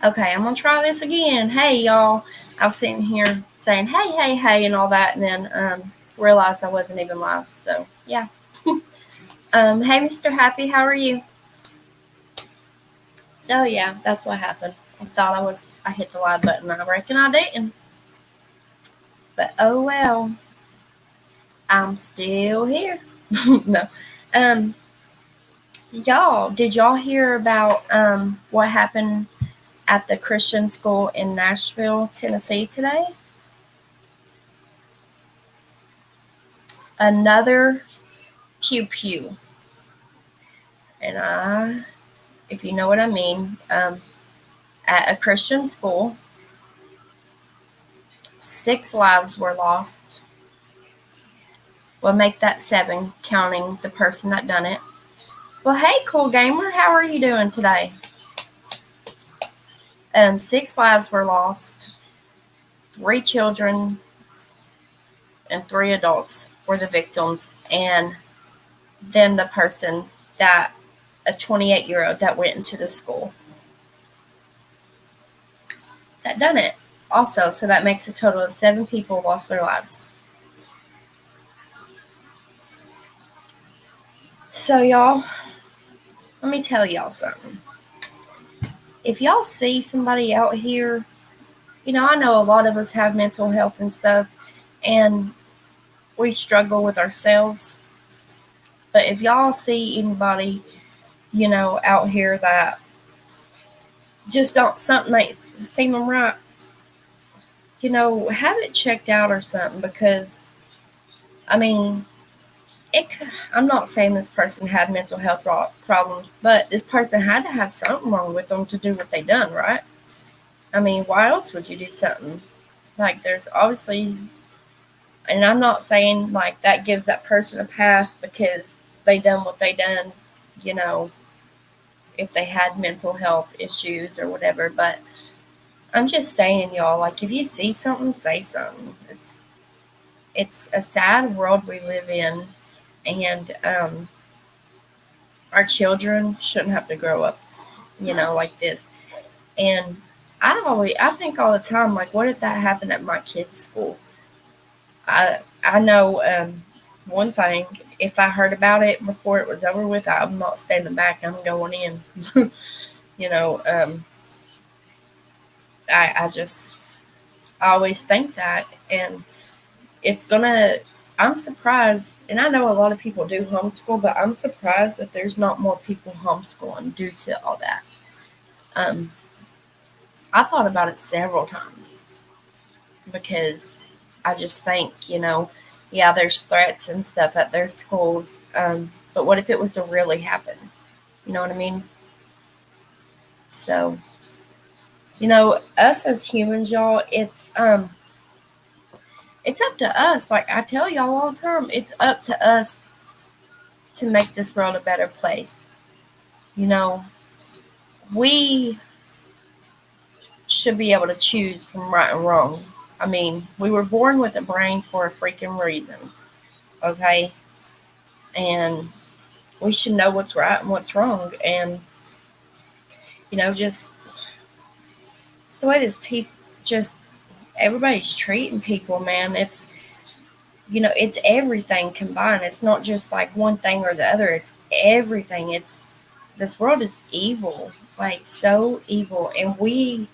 Okay, I'm gonna try this again. Hey, y'all. I was sitting here saying hey, hey, hey, and all that, and then realized I wasn't even live. So yeah. Hey, Mr. Happy, how are you? So yeah, that's what happened. I hit the live button. I reckon I didn't, but oh well. I'm still here. No. Um, y'all, did y'all hear about what happened at the Christian school in Nashville, Tennessee today? Another pew pew. And if you know what I mean, at a Christian school, 6 lives were lost. We'll make that 7, counting the person that done it. Well, hey, cool gamer, how are you doing today? 6 lives were lost. 3 children and 3 adults were the victims, and then the person that a 28-year-old that went into the school that done it. Also, so that makes a total of 7 people lost their lives. So, y'all, let me tell y'all something. If y'all see somebody out here, I know a lot of us have mental health and stuff, and we struggle with ourselves. But if y'all see anybody, out here that just don't, something ain't seeming right, have it checked out or something, because, I mean, I'm not saying this person had mental health problems, but this person had to have something wrong with them to do what they done, right? I mean, why else would you do something? Like, there's obviously, and I'm not saying like that gives that person a pass because they done what they done, you know, if they had mental health issues or whatever. But I'm just saying, y'all, like, if you see something, say something. It's a sad world we live in, and our children shouldn't have to grow up, like this. And I think all the time, like, what if that happened at my kid's school? I know one thing. If I heard about it before it was over with, I'm not standing back. I'm going in. you know, um, I always think that, and it's gonna. I'm surprised, and I know a lot of people do homeschool, but I'm surprised that there's not more people homeschooling due to all that. Um, I thought about it several times because I just think, yeah, there's threats and stuff at their schools, but what if it was to really happen? You know what I mean? So, us as humans, y'all, it's up to us. Like I tell y'all all the time, it's up to us to make this world a better place. You know, we should be able to choose from right and wrong. I mean, we were born with a brain for a freaking reason, okay? And we should know what's right and what's wrong. And, just it's the way just everybody's treating people, man. It's everything combined. It's not just like one thing or the other. It's everything. This world is evil, like so evil. And we,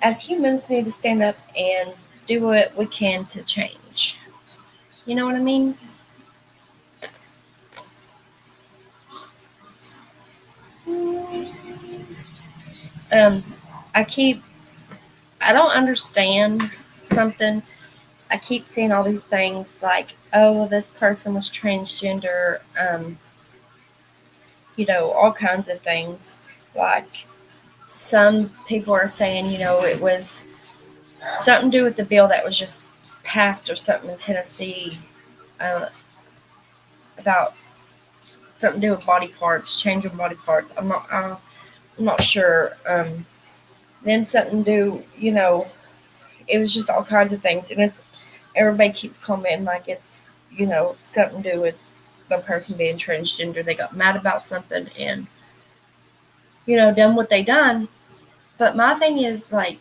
as humans, need to stand up and do what we can to change. You know what I mean? Um, I keep, I don't understand something. I keep seeing all these things like, oh, well, this person was transgender, all kinds of things. Like, some people are saying, it was something to do with the bill that was just passed or something in Tennessee, uh, about something to do with body parts, changing body parts. I'm not sure. Then something to do, it was just all kinds of things. And everybody keeps commenting like it's, something to do with the person being transgender. They got mad about something and, done what they done. But my thing is, like,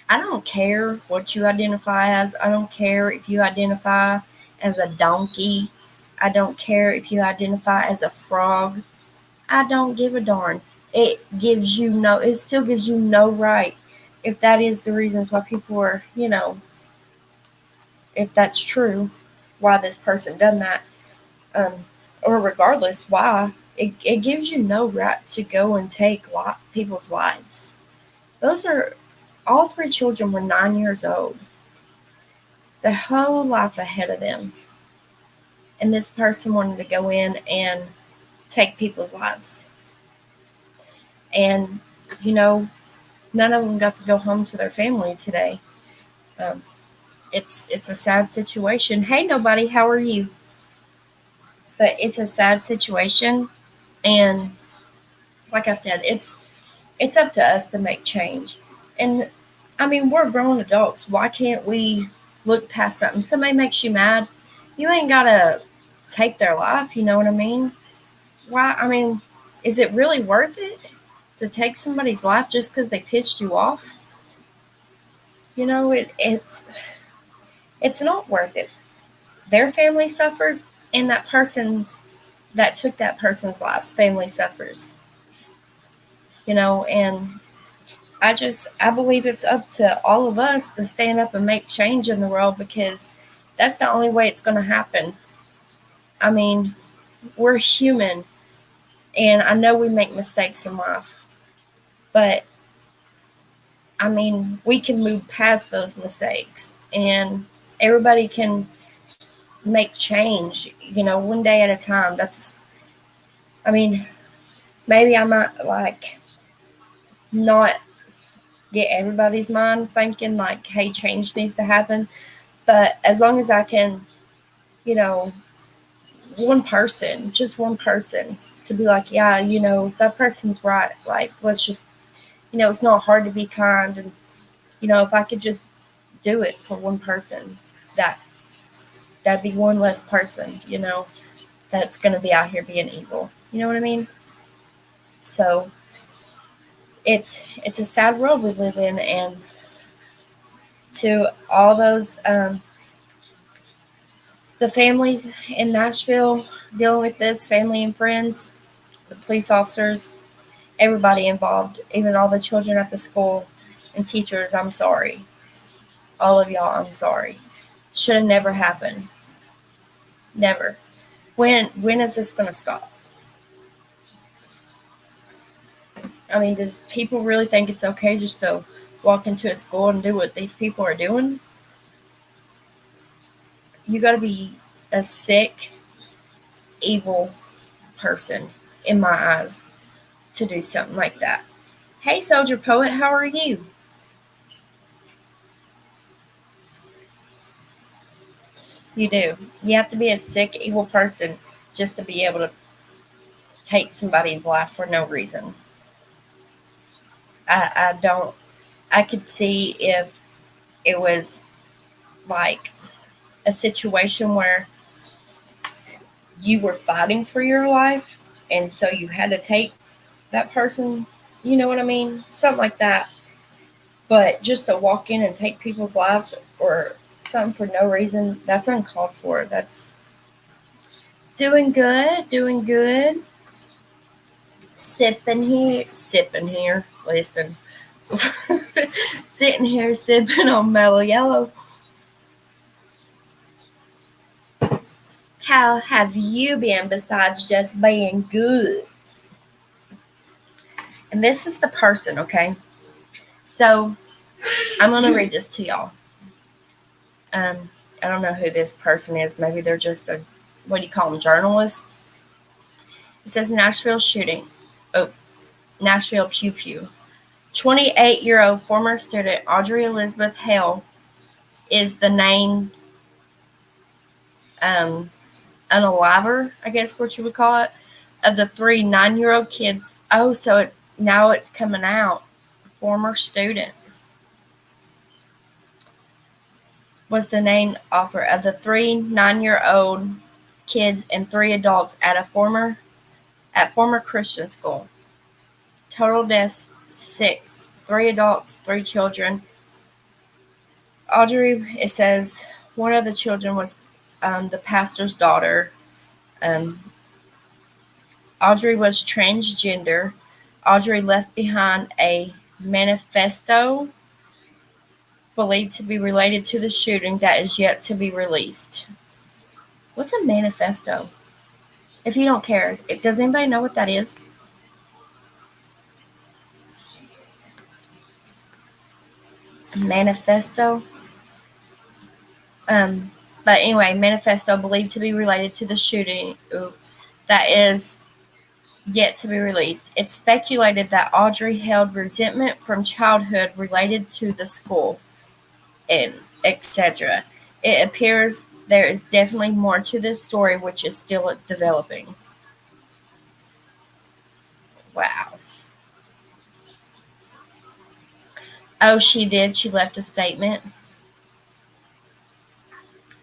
I don't care what you identify as. I don't care if you identify as a donkey. I don't care if you identify as a frog. I don't give a darn. It still gives you no right, if that is the reasons why people are, if that's true, why this person done that, um, or regardless why, it gives you no right to go and take people's lives. Those are, all three children were 9 years old, their whole life ahead of them. And this person wanted to go in and take people's lives. And, none of them got to go home to their family today. Um, it's a sad situation. Hey, nobody, how are you? But it's a sad situation, and like I said, it's up to us to make change. And I mean, we're grown adults. Why can't we look past something? Somebody makes you mad, you ain't gotta take their life. You know what I mean? Why? I mean, is it really worth it to take somebody's life just because they pissed you off? It's not worth it. Their family suffers, and that took that person's life family suffers. And I believe it's up to all of us to stand up and make change in the world, because that's the only way it's going to happen. I mean, we're human, and I know we make mistakes in life, but I mean, we can move past those mistakes, and everybody can make change, one day at a time. I mean, maybe I might, like, not get everybody's mind thinking like, hey, change needs to happen. But as long as I can, you know, just one person to be like, yeah, that person's right. Like, let's just, it's not hard to be kind. And, if I could just do it for one person, that'd be one less person, that's going to be out here being evil. You know what I mean? So it's a sad world we live in. And to all those, the families in Nashville dealing with this, family and friends, the police officers, everybody involved, even all the children at the school and teachers, I'm sorry. All of y'all, I'm sorry. Should have never happened. Never. When is this going to stop? I mean, does people really think it's okay just to walk into a school and do what these people are doing? You got to be a sick, evil person, in my eyes, to do something like that. Hey, Soldier Poet, how are you? You do. You have to be a sick, evil person just to be able to take somebody's life for no reason. I don't. I could see if it was like a situation where you were fighting for your life, and so you had to take that person. You know what I mean? Something like that. But just to walk in and take people's lives or something for no reason, that's uncalled for. That's doing good, doing good. Sipping here. Listen, sitting here sipping on Mellow Yellow. How have you been besides just being good? And this is the person, okay? So I'm going to read this to y'all. I don't know who this person is. Maybe they're just a, what do you call them, journalist? It says Nashville shooting. Oh, Nashville Pew Pew. 28-year-old former student Audrey Elizabeth Hale is the named unaliver, I guess what you would call it, of the 3 9-year-old kids. Oh, so now it's coming out. Former student was the named author of the 3 9-year-old kids and 3 adults at former Christian school. Total deaths 6. 3 adults, 3 children. Audrey, it says one of the children was the pastor's daughter. Audrey was transgender. Audrey left behind a manifesto believed to be related to the shooting that is yet to be released. What's a manifesto? If you don't care, does anybody know what that is? Manifesto? But anyway, manifesto believed to be related to the shooting that is yet to be released. It's speculated that Audrey held resentment from childhood related to the school, and etc. It appears there is definitely more to this story, which is still developing. Wow. Oh, she did. She left a statement.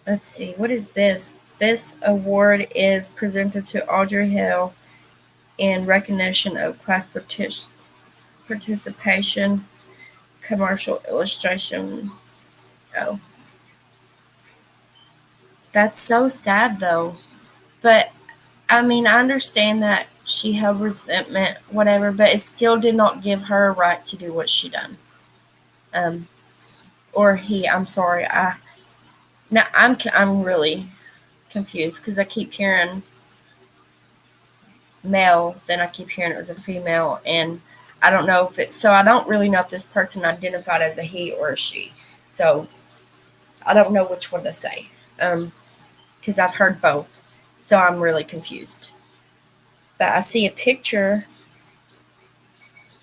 Let's see. What is this? This award is presented to Audrey Hale in recognition of class participation, commercial illustration. Oh. That's so sad, though. But, I mean, I understand that she held resentment, whatever, but it still did not give her a right to do what she done. Or he, I'm sorry. I'm really confused because I keep hearing male, then I keep hearing it was a female, and I don't know if so I don't really know if this person identified as a he or a she. So I don't know which one to say. Because I've heard both. So I'm really confused. But I see a picture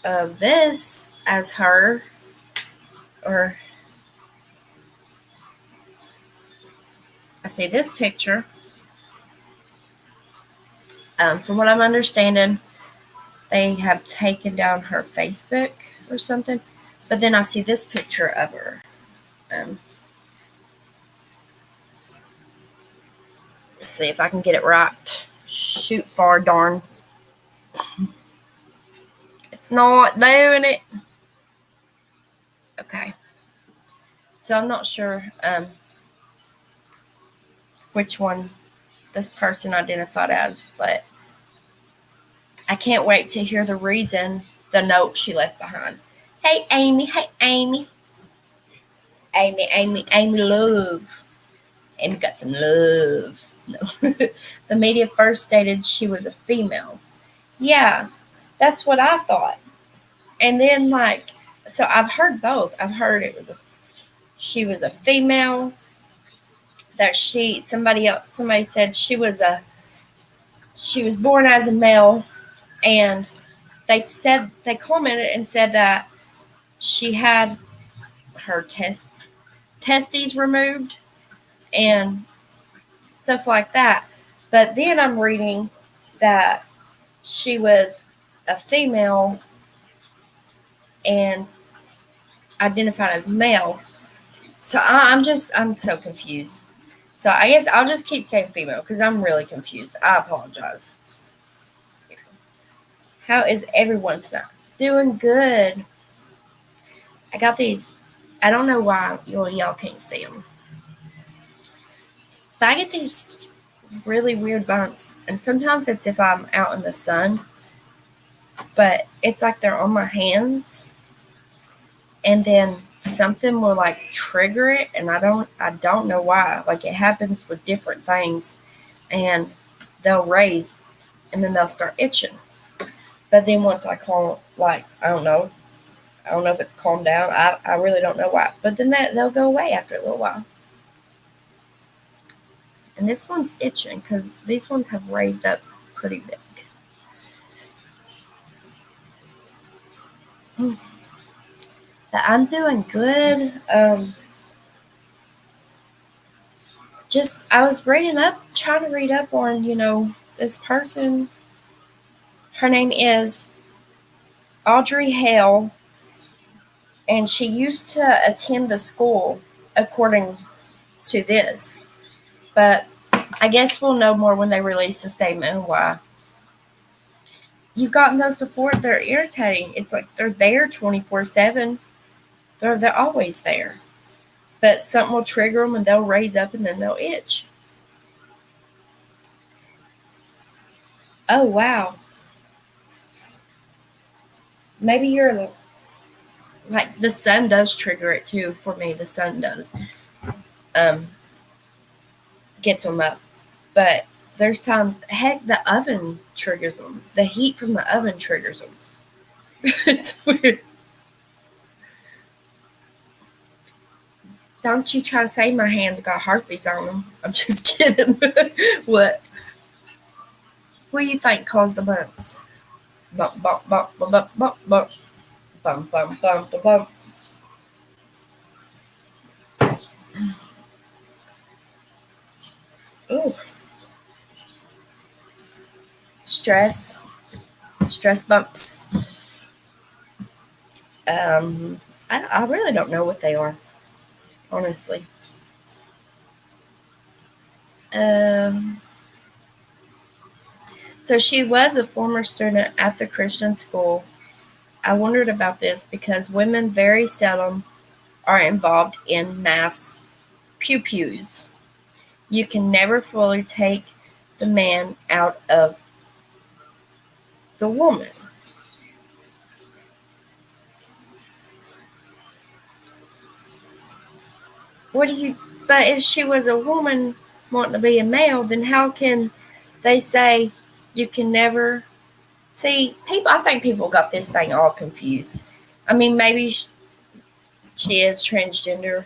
of this as her, or I see this picture. From what I'm understanding, they have taken down her Facebook or something. But then I see this picture of her. Let's see if I can get it right. Shoot far, darn. It's not doing it. Okay. So I'm not sure which one this person identified as, but I can't wait to hear the reason, the note she left behind. Hey, Amy. Hey, Amy. Amy love. Amy got some love. No. The media first stated she was a female. Yeah, that's what I thought. And then, so I've heard both. I've heard she was a female. That somebody said she was born as a male, and they commented and said that she had her testes removed and stuff like that. But then I'm reading that she was a female and identified as male. So I'm so confused. So I guess I'll just keep saying female because I'm really confused. I apologize. How is everyone tonight? Doing good. I got these. I don't know why y'all can't see them. But I get these really weird bumps. And sometimes it's if I'm out in the sun. But it's like they're on my hands. And then something will trigger it, and I don't know why. It happens with different things, and they'll raise, and then they'll start itching. But then once I calm, I don't know if it's calmed down. I really don't know why. But then they'll go away after a little while. And this one's itching because these ones have raised up pretty big. I'm doing good. I was trying to read up on, this person. Her name is Audrey Hale, and she used to attend the school, according to this. But I guess we'll know more when they release the statement and why. You've gotten those before. They're irritating. It's like they're there 24/7. They're always there. But something will trigger them and they'll raise up and then they'll itch. Oh, wow. Maybe you're like, the sun does trigger it too for me. The sun does. Gets them up. But there's times, heck, the oven triggers them. The heat from the oven triggers them. It's weird. Don't you try to say my hands got herpes on them. I'm just kidding. What? What do you think caused the bumps? Bump, bump, bump, bump, bump, bump, bump. Bump, bump, bump, bump, bump. Ooh. Stress bumps. I really don't know what they are, honestly. So she was a former student at the Christian school. I wondered about this because women very seldom are involved in mass pew-pews. You can never fully take the man out of the woman. But if she was a woman wanting to be a male, then how can they say you can never see people? I think people got this thing all confused. I mean, maybe she is transgender,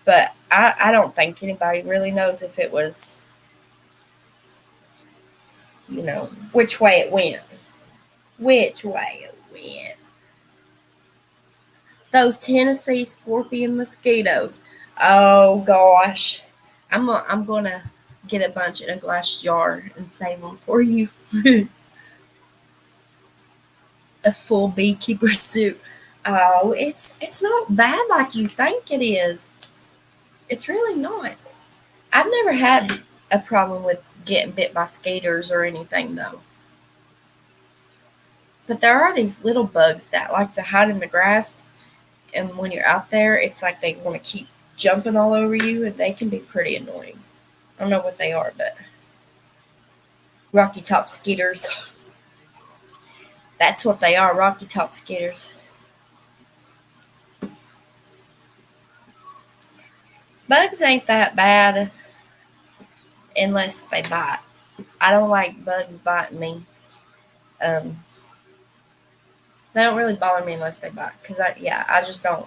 but I don't think anybody really knows if it was, which way it went. Which way it went. Those Tennessee scorpion mosquitoes. Oh gosh. I'm gonna get a bunch in a glass jar and save them for you. A full beekeeper suit. Oh, it's not bad like you think it is. It's really not. I've never had a problem with getting bit by skaters or anything though. But there are these little bugs that like to hide in the grass, and when you're out there, it's like they want to keep jumping all over you, and they can be pretty annoying. I don't know what they are, but Rocky Top skeeters. That's what they are, Rocky Top skeeters. Bugs ain't that bad unless they bite. I don't like bugs biting me. They don't really bother me unless they bite, because I just don't.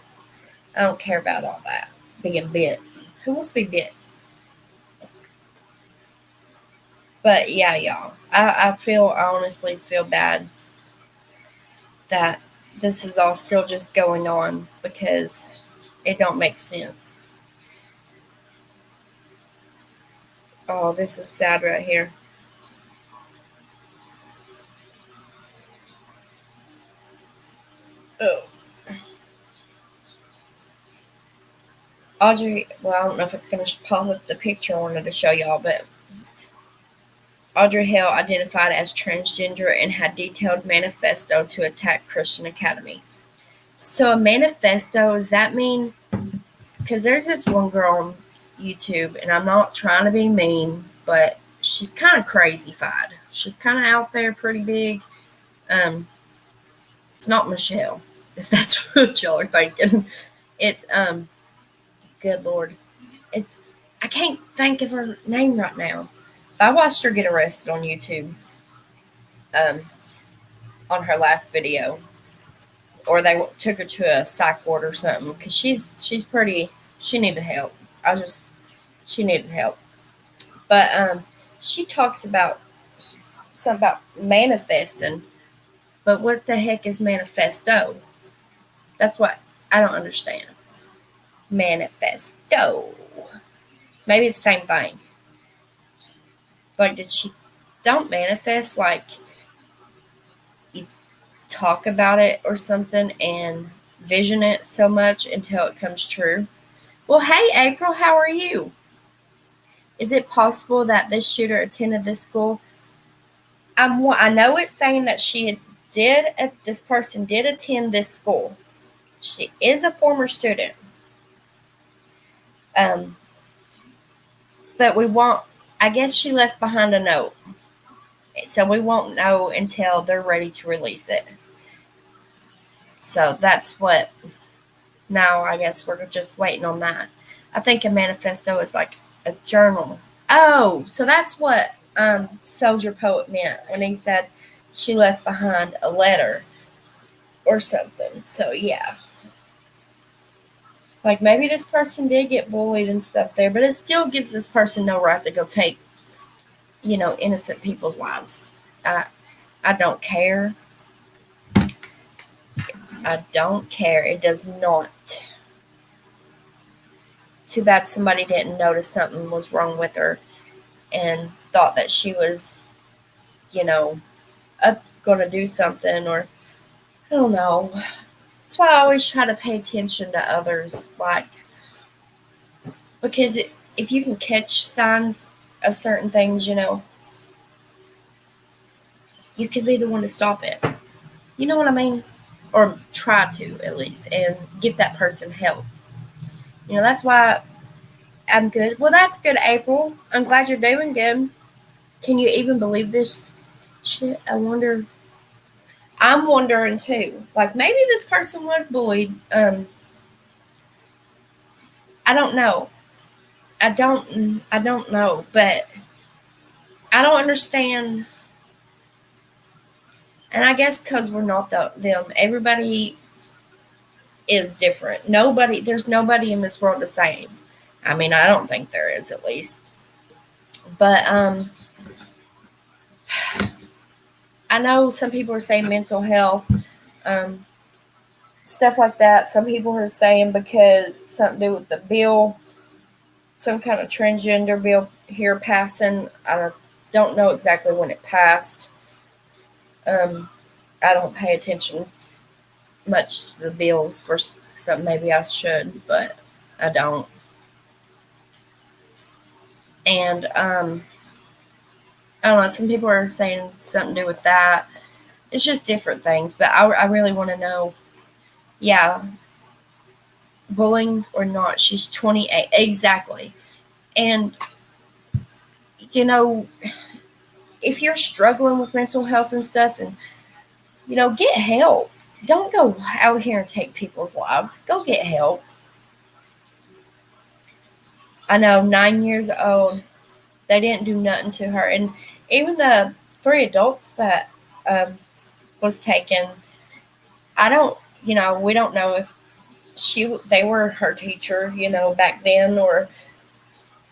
I don't care about all that being bit. Who wants to be bit? But yeah, y'all, I honestly feel bad that this is all still just going on because it don't make sense. Oh, this is sad right here. Oh. Audrey, well, I don't know if it's going to pop up the picture I wanted to show y'all, but Audrey Hale identified as transgender and had detailed manifesto to attack Christian Academy. So a manifesto, does that mean, because there's this one girl on YouTube, and I'm not trying to be mean, but she's kind of crazy-fied. She's kind of out there pretty big. It's not Michelle, if that's what y'all are thinking. It's, good Lord. I can't think of her name right now. I watched her get arrested on YouTube on her last video, or they took her to a psych ward or something, because she's pretty. She needed help. She needed help. But she talks about something about manifesting. But what the heck is manifesto? That's what I don't understand. Manifesto. Maybe it's the same thing. Like, did she don't manifest, like you talk about it or something and vision it so much until it comes true? Well, hey, April, how are you? Is it possible that this shooter attended this school? I know it's saying that this person did attend this school. She is a former student. But we won't, I guess she left behind a note. So we won't know until they're ready to release it. So that's what, now I guess we're just waiting on that. I think a manifesto is like a journal. Oh, so that's what Soldier Poet meant when he said she left behind a letter or something. So yeah. Like maybe this person did get bullied and stuff there, but it still gives this person no right to go take, innocent people's lives. I don't care. I don't care. It does not. Too bad somebody didn't notice something was wrong with her and thought that she was, going to do something, or I don't know. That's why I always try to pay attention to others, because if you can catch signs of certain things, you could be the one to stop it. You know what I mean? Or try to, at least, and get that person help. That's why I'm good. Well, that's good, April. I'm glad you're doing good. Can you even believe this shit? I'm wondering too. Like maybe this person was bullied. I don't know. I don't know, but I don't understand. And I guess because we're not them, everybody is different. There's nobody in this world the same. I mean, I don't think there is, at least. But I know some people are saying mental health, stuff like that. Some people are saying because something to do with the bill, some kind of transgender bill here passing. I don't know exactly when it passed. I don't pay attention much to the bills for some. Maybe I should, but I don't. And I don't know. Some people are saying something to do with that. It's just different things, but I really want to know. Yeah, bullying or not, she's 28 exactly. And if you're struggling with mental health and stuff, and get help. Don't go out here and take people's lives. Go get help. I know, 9 years old, they didn't do nothing to her. And even the 3 adults that was taken, we don't know if they were her teacher, back then, or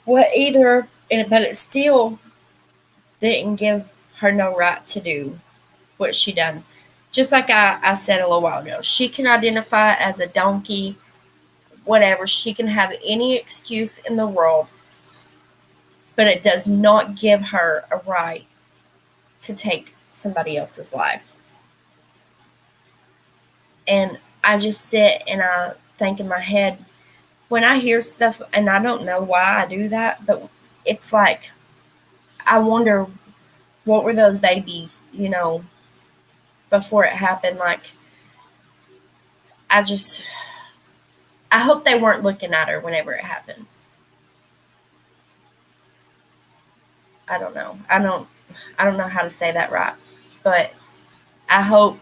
what either. But it still didn't give her no right to do what she done. Just like I said a little while ago, she can identify as a donkey, whatever. She can have any excuse in the world, but it does not give her a right to take somebody else's life. And I just sit and I think in my head, when I hear stuff, and I don't know why I do that, but it's like, I wonder what were those babies, before it happened. Like, I hope they weren't looking at her whenever it happened. I don't know. I don't know how to say that right, but I hope,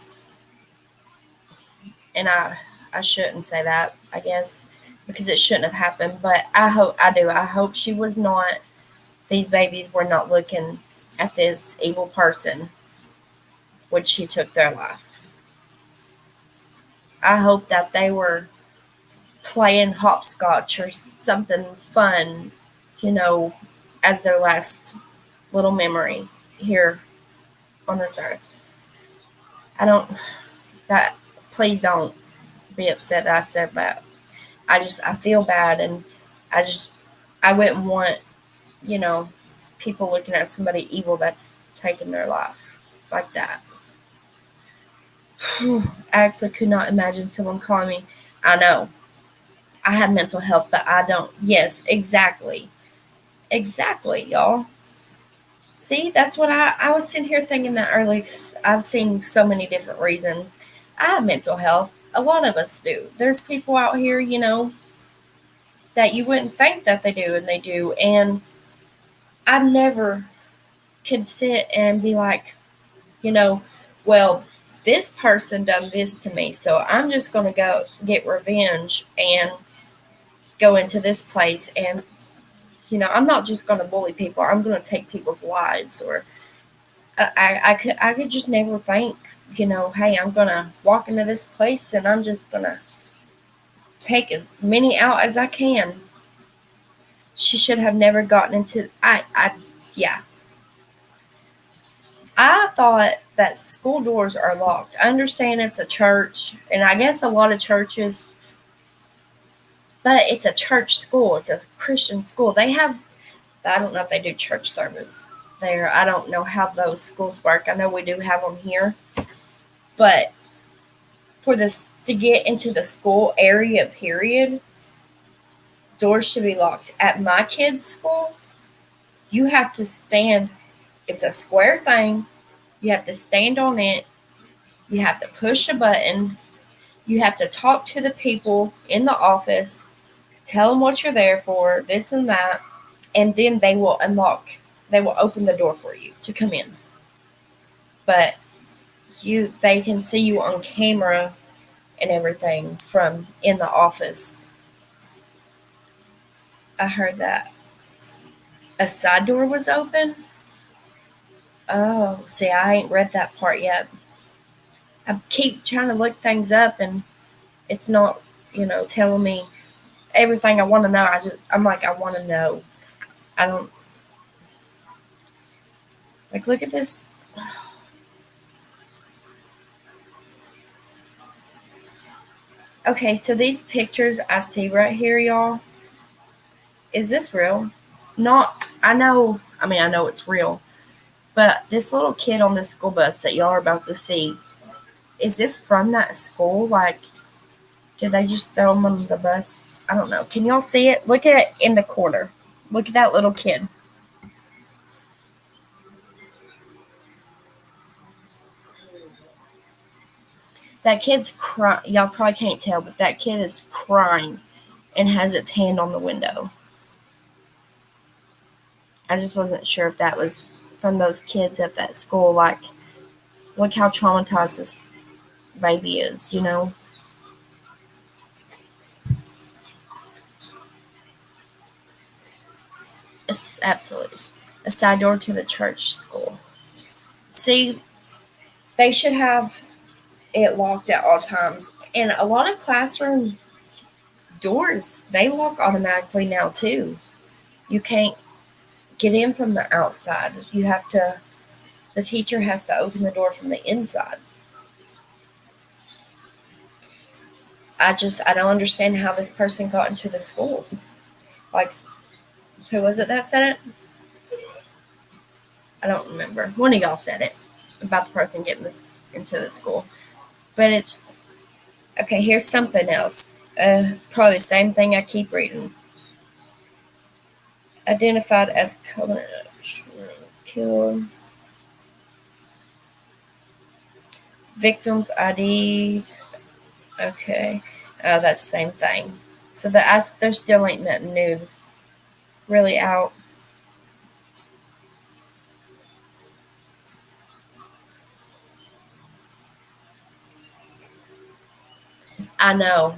and I shouldn't say that, I guess, because it shouldn't have happened, but I hope she was not, these babies were not looking at this evil person when she took their life. I hope that they were playing hopscotch or something fun, as their last little memory here on this earth. Please don't be upset that I said that. I feel bad, and I wouldn't want, people looking at somebody evil that's taking their life like that. I actually could not imagine someone calling me. I know. I have mental health, but I don't. Yes, exactly. Exactly, y'all. See, that's what I was sitting here thinking that early because I've seen so many different reasons. I have mental health. A lot of us do. There's people out here, that you wouldn't think that they do, and they do. And I never could sit and be like, you know, well, this person done this to me, so I'm just going to go get revenge and go into this place. And, I'm not just going to bully people. I'm going to take people's lives. Or I could just never think, hey, I'm going to walk into this place and I'm just going to take as many out as I can. She should have never gotten into, yeah. I thought that school doors are locked. I understand it's a church, and I guess a lot of churches, but it's a church school. It's a Christian school. I don't know if they do church service there. I don't know how those schools work. I know we do have them here. But for this to get into the school area, period, doors should be locked. At my kids' school, you have to stand. It's a square thing. You have to stand on it. You have to push a button. You have to talk to the people in the office, tell them what you're there for, this and that, and then they will open the door for you to come in. But they can see you on camera and everything from in the office. I heard that a side door was open. Oh, see, I ain't read that part yet. I keep trying to look things up and it's not, telling me everything I want to know. I'm like, I want to know. I don't, like, look at this. Okay, so these pictures I see right here, y'all, is this real? I know it's real, but this little kid on this school bus that y'all are about to see, is this from that school? Like, did they just throw him on the bus? I don't know. Can y'all see it? Look at it in the corner. Look at that little kid. That kid's crying. Y'all probably can't tell, but that kid is crying and has its hand on the window. I just wasn't sure if that was from those kids at that school. Like, look how traumatized this baby is, It's absolutely a side door to the church school. See, they should have it locked at all times. And a lot of classroom doors, they lock automatically now too. You can't get in from the outside. The teacher has to open the door from the inside. I don't understand how this person got into the school. Like, who was it that said it? I don't remember. One of y'all said it about the person getting this into the school. But it's okay. Here's something else. It's probably the same thing I keep reading. Identified as killer. Victims ID. Okay. That's the same thing. So there still ain't nothing new really out. I know.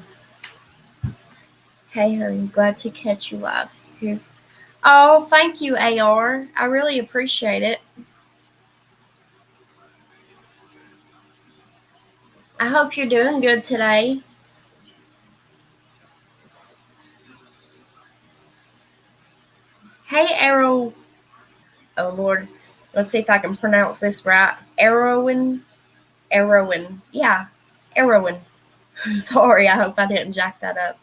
Hey, honey, glad to catch you live. Oh, thank you, AR. I really appreciate it. I hope you're doing good today. Hey, Arrow. Oh, Lord. Let's see if I can pronounce this right. Arrowin. Yeah, Arrowin. Sorry, I hope I didn't jack that up.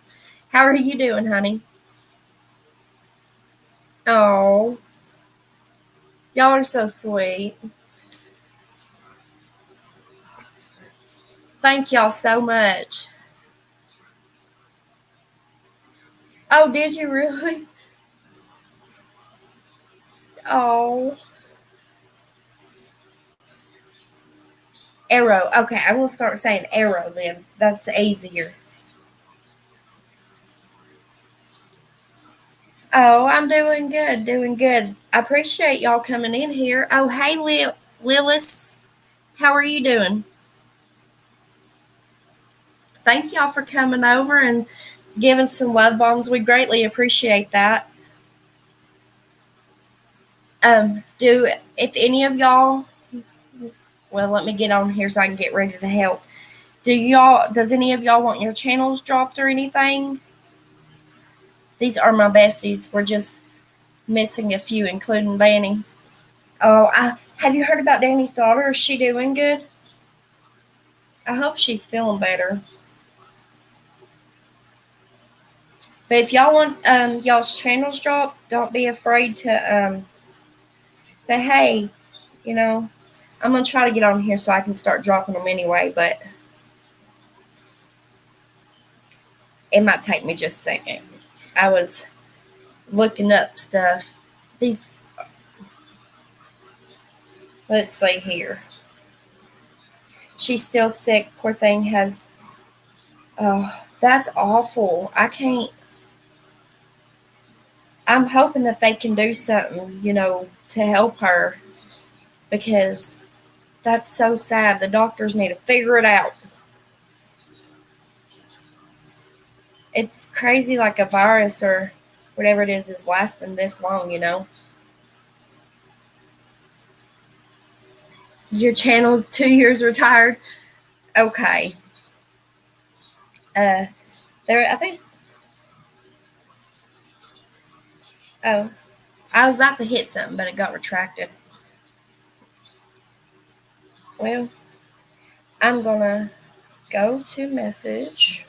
How are you doing, honey? Oh, y'all are so sweet. Thank y'all so much. Oh, did you really? Oh, Arrow. Okay, I'm going to start saying Arrow then. That's easier. Oh, I'm doing good, doing good. I appreciate y'all coming in here. Oh, hey, Lillis. How are you doing? Thank y'all for coming over and giving some love bombs. We greatly appreciate that. If any of y'all, well, let me get on here so I can get ready to help. Does any of y'all want your channels dropped or anything? These are my besties. We're just missing a few, including Danny. Oh, have you heard about Danny's daughter? Is she doing good? I hope she's feeling better. But if y'all want y'all's channels dropped, don't be afraid to say, hey, I'm going to try to get on here so I can start dropping them anyway, but it might take me just a second. I was looking up stuff. Let's see here. She's still sick. Poor thing has, oh, that's awful. I'm hoping that they can do something, to help her, because that's so sad. The doctors need to figure it out. It's crazy, like a virus or whatever it is lasting this long, Your channel's 2 years retired? Okay. I think. Oh, I was about to hit something, but it got retracted. Well, I'm gonna go to message.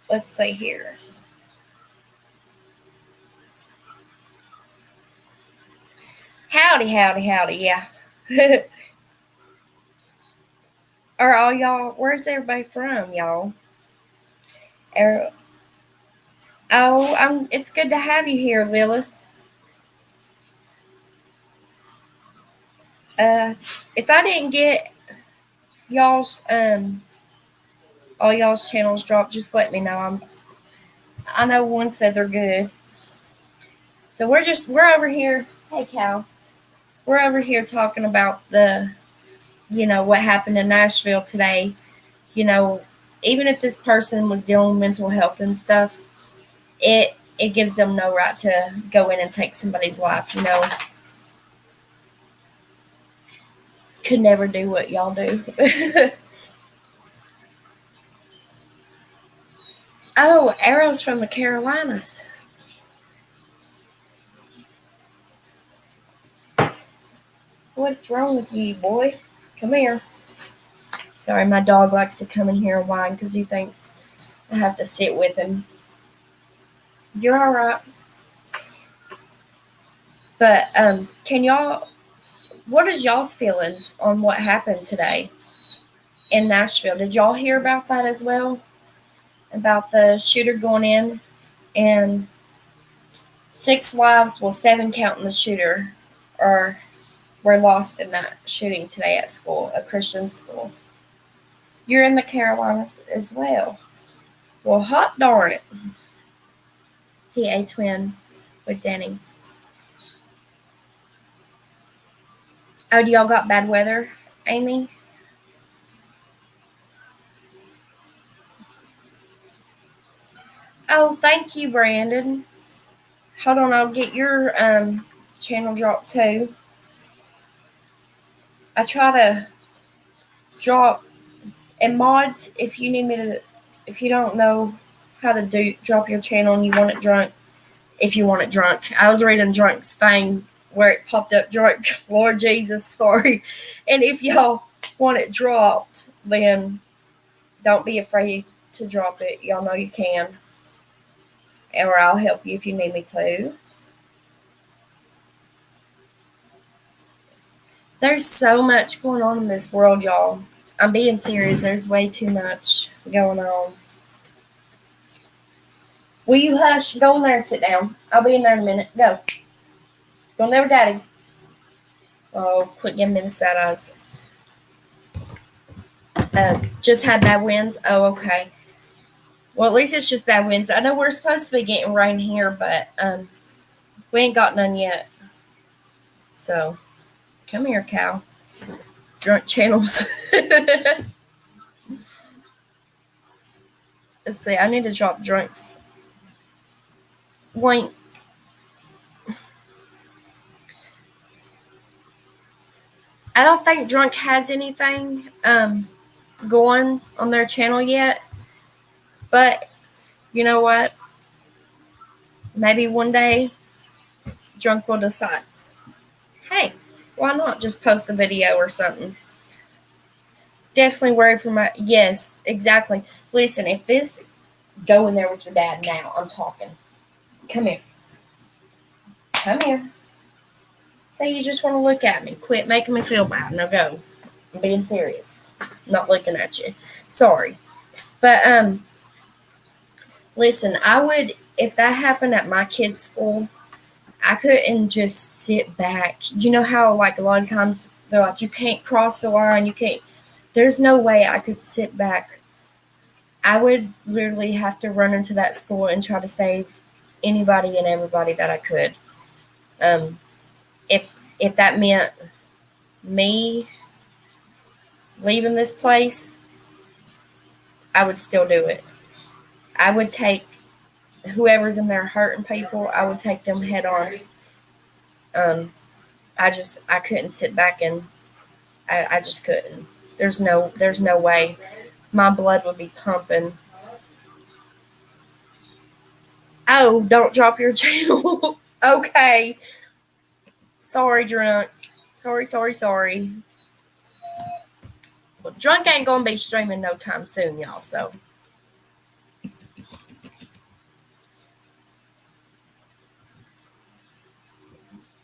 Let's see here. Howdy, yeah. Are all y'all, where's everybody from, y'all? It's good to have you here, Lillis. If I didn't get y'all's all y'all's channels dropped, just let me know. I know one said they're good. So we're over here. Hey, Cal. We're over here talking about what happened in Nashville today. Even if this person was dealing with mental health and stuff, it gives them no right to go in and take somebody's life, Could never do what y'all do. Oh, Arrow's from the Carolinas. What's wrong with you, boy? Come here. Sorry, my dog likes to come in here and whine because he thinks I have to sit with him. You're all right. But what is y'all's feelings on what happened today in Nashville? Did y'all hear about that as well? About the shooter going in and 6 lives, 7 counting the shooter, were lost in that shooting today at school, a Christian school. You're in the Carolinas as well. Well, hot darn it. He a twin with Danny. Oh, do y'all got bad weather, Amy? Oh, thank you, Brandon. Hold on, I'll get your channel dropped too. I try to drop, and mods, if you don't know how to drop your channel and you want it drunk, if you want it drunk. I was reading Drunk's thing where it popped up drunk. Lord Jesus, sorry. And if y'all want it dropped, then don't be afraid to drop it. Y'all know you can. Or I'll help you if you need me to. There's so much going on in this world, y'all. I'm being serious. There's way too much going on. Will you hush? Go in there and sit down. I'll be in there in a minute. Go. You'll never daddy. Oh, quit giving me the sad eyes. Just had bad winds. Oh, okay. Well, at least it's just bad winds. I know we're supposed to be getting rain here, but we ain't got none yet. So, come here, cow. Drunk channels. Let's see. I need to drop drunks. Wait. I don't think Drunk has anything going on their channel yet. But you know what? Maybe one day Drunk will decide, hey, why not just post a video or something? Definitely worried for my... Yes, exactly. Listen, if this... Go in there with your dad now. I'm talking. Come here. Come here. Say you just want to look at me. Quit making me feel bad. Now go. I'm being serious. I'm not looking at you. Sorry. But, listen, I would... If that happened at my kid's school, I couldn't just sit back. You know how, like, a lot of times they're like, you can't cross the line. You can't... There's no way I could sit back. I would literally have to run into that school and try to save anybody and everybody that I could. If that meant me leaving this place, I would still do it. I would take whoever's in there hurting people, I would take them head on. I couldn't sit back and I just couldn't. There's no way. My blood would be pumping. Oh, don't drop your channel. Okay. Sorry, Drunk. Sorry. Well, Drunk ain't gonna be streaming no time soon, y'all, so.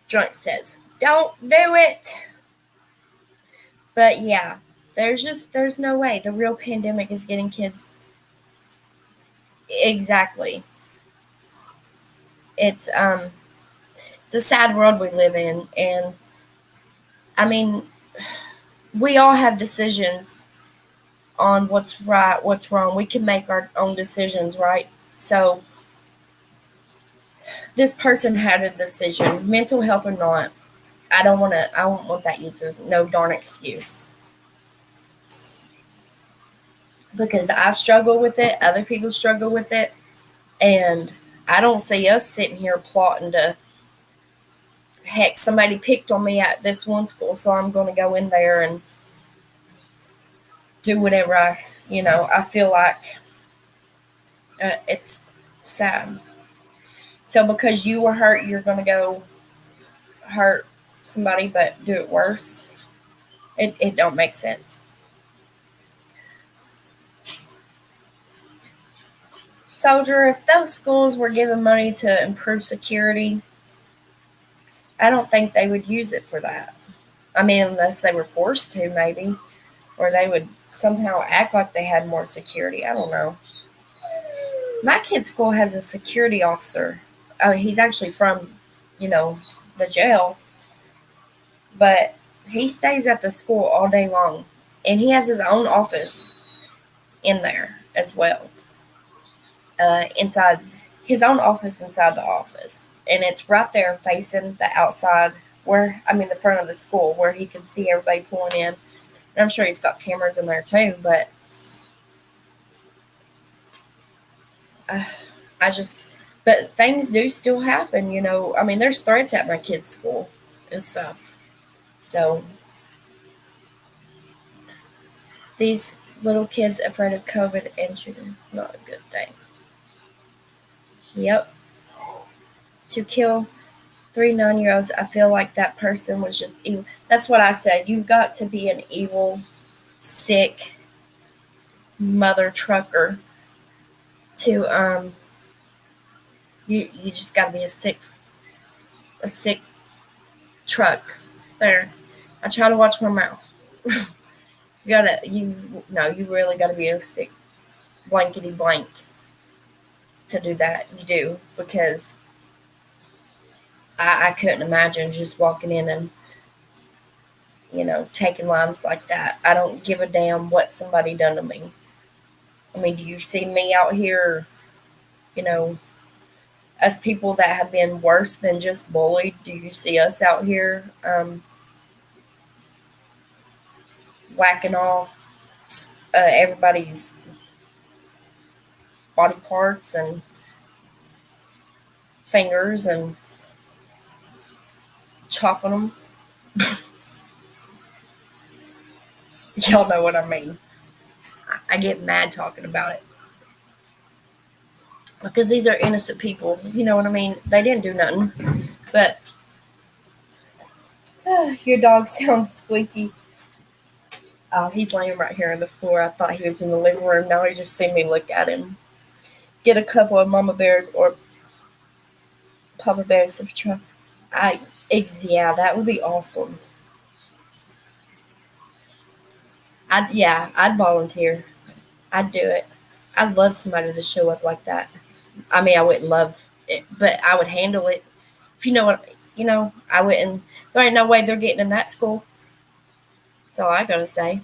Drunk says, don't do it. But yeah, there's no way. The real pandemic is getting kids. Exactly. It's a sad world we live in, and I mean, we all have decisions on what's right, what's wrong. We can make our own decisions, right? So this person had a decision, mental health or not. I don't want that used as no darn excuse. Because I struggle with it, other people struggle with it, and I don't see us sitting here plotting to, heck, somebody picked on me at this one school, so I'm going to go in there and do whatever I feel like. It's sad. So because you were hurt, you're going to go hurt somebody but do it worse. It don't make sense. Soldier, if those schools were given money to improve security, I don't think they would use it for that. I mean, unless they were forced to, maybe. Or they would somehow act like they had more security. I don't know. My kid's school has a security officer. Oh, he's actually from, the jail. But he stays at the school all day long. And he has his own office in there as well. Inside his own office inside the office. And it's right there facing the outside the front of the school where he can see everybody pulling in. And I'm sure he's got cameras in there too, but but things do still happen, there's threats at my kid's school and stuff. So these little kids afraid of COVID and not a good thing. Yep. To kill 3 9-year-olds, I feel like that person was just evil. That's what I said. You've got to be an evil, sick mother trucker to you just got to be a sick truck. There. I try to watch my mouth. You really got to be a sick blankety blank to do that. You do, because I couldn't imagine just walking in and, taking lines like that. I don't give a damn what somebody done to me. I mean, do you see me out here, you know, as people that have been worse than just bullied? Do you see us out here whacking off everybody's body parts and fingers and chopping them? Y'all know what I mean. I get mad talking about it because these are innocent people. You know what I mean? They didn't do nothing. But your dog sounds squeaky. Oh, he's laying right here on the floor. I thought he was in the living room. Now he just seen me look at him. Get a couple of mama bears or papa bears to try. Yeah, that would be awesome. I'd volunteer. I'd do it. I'd love somebody to show up like that. I mean, I wouldn't love it, but I would handle it. If you know what, I wouldn't. There ain't no way they're getting in that school. That's all I gotta say.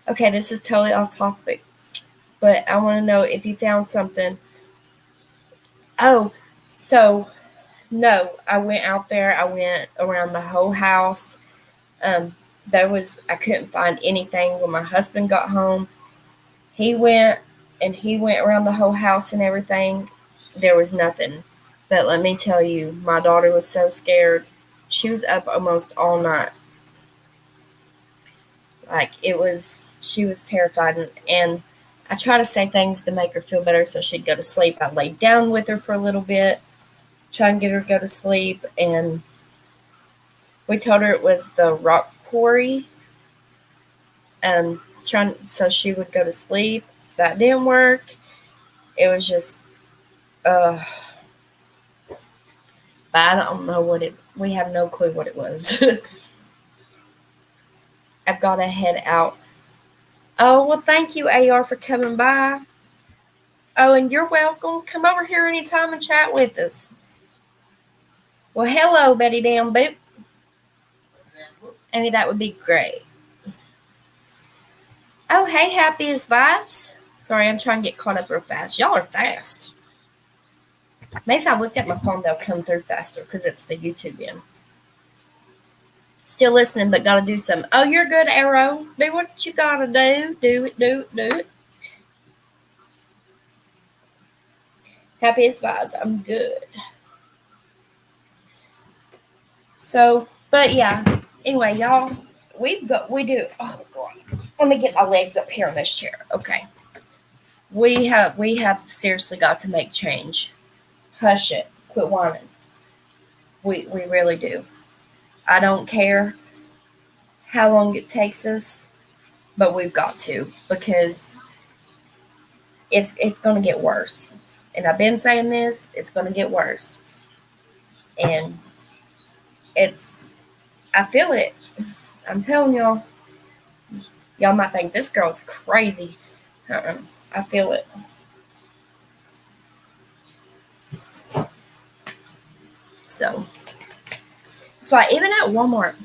Okay, this is totally off topic, but I want to know if you found something. Oh, so no, I went out there. I went around the whole house. Um, I couldn't find anything when my husband got home. He went he went around the whole house and everything. There was nothing. But let me tell you, my daughter was so scared. She was up almost all night. She was terrified. And I try to say things to make her feel better so she'd go to sleep. I laid down with her for a little bit, try and get her to go to sleep. And we told her it was the rock quarry, so she would go to sleep. That didn't work. It was just, but I don't know we have no clue what it was. I've got to head out. Oh, well, thank you, AR, for coming by. Oh, and you're welcome. Come over here anytime and chat with us. Well, hello, Betty Damn Boop. I mean, that would be great. Oh, hey, Happiest Vibes. Sorry, I'm trying to get caught up real fast. Y'all are fast. Maybe if I looked at my phone, they'll come through faster because it's the YouTube in. Still listening, but gotta do something. Oh, you're good, Arrow. Do what you gotta do. Do it, do it, do it. Happiest Vibes. I'm good. So, but yeah. Anyway, y'all, we do. Oh God, let me get my legs up here in this chair. Okay. We have seriously got to make change. Hush it. Quit whining. We really do. I don't care how long it takes us, but we've got to because it's going to get worse. And I've been saying this, it's going to get worse. And I feel it. I'm telling y'all. Y'all might think this girl's crazy. I feel it. So even at Walmart,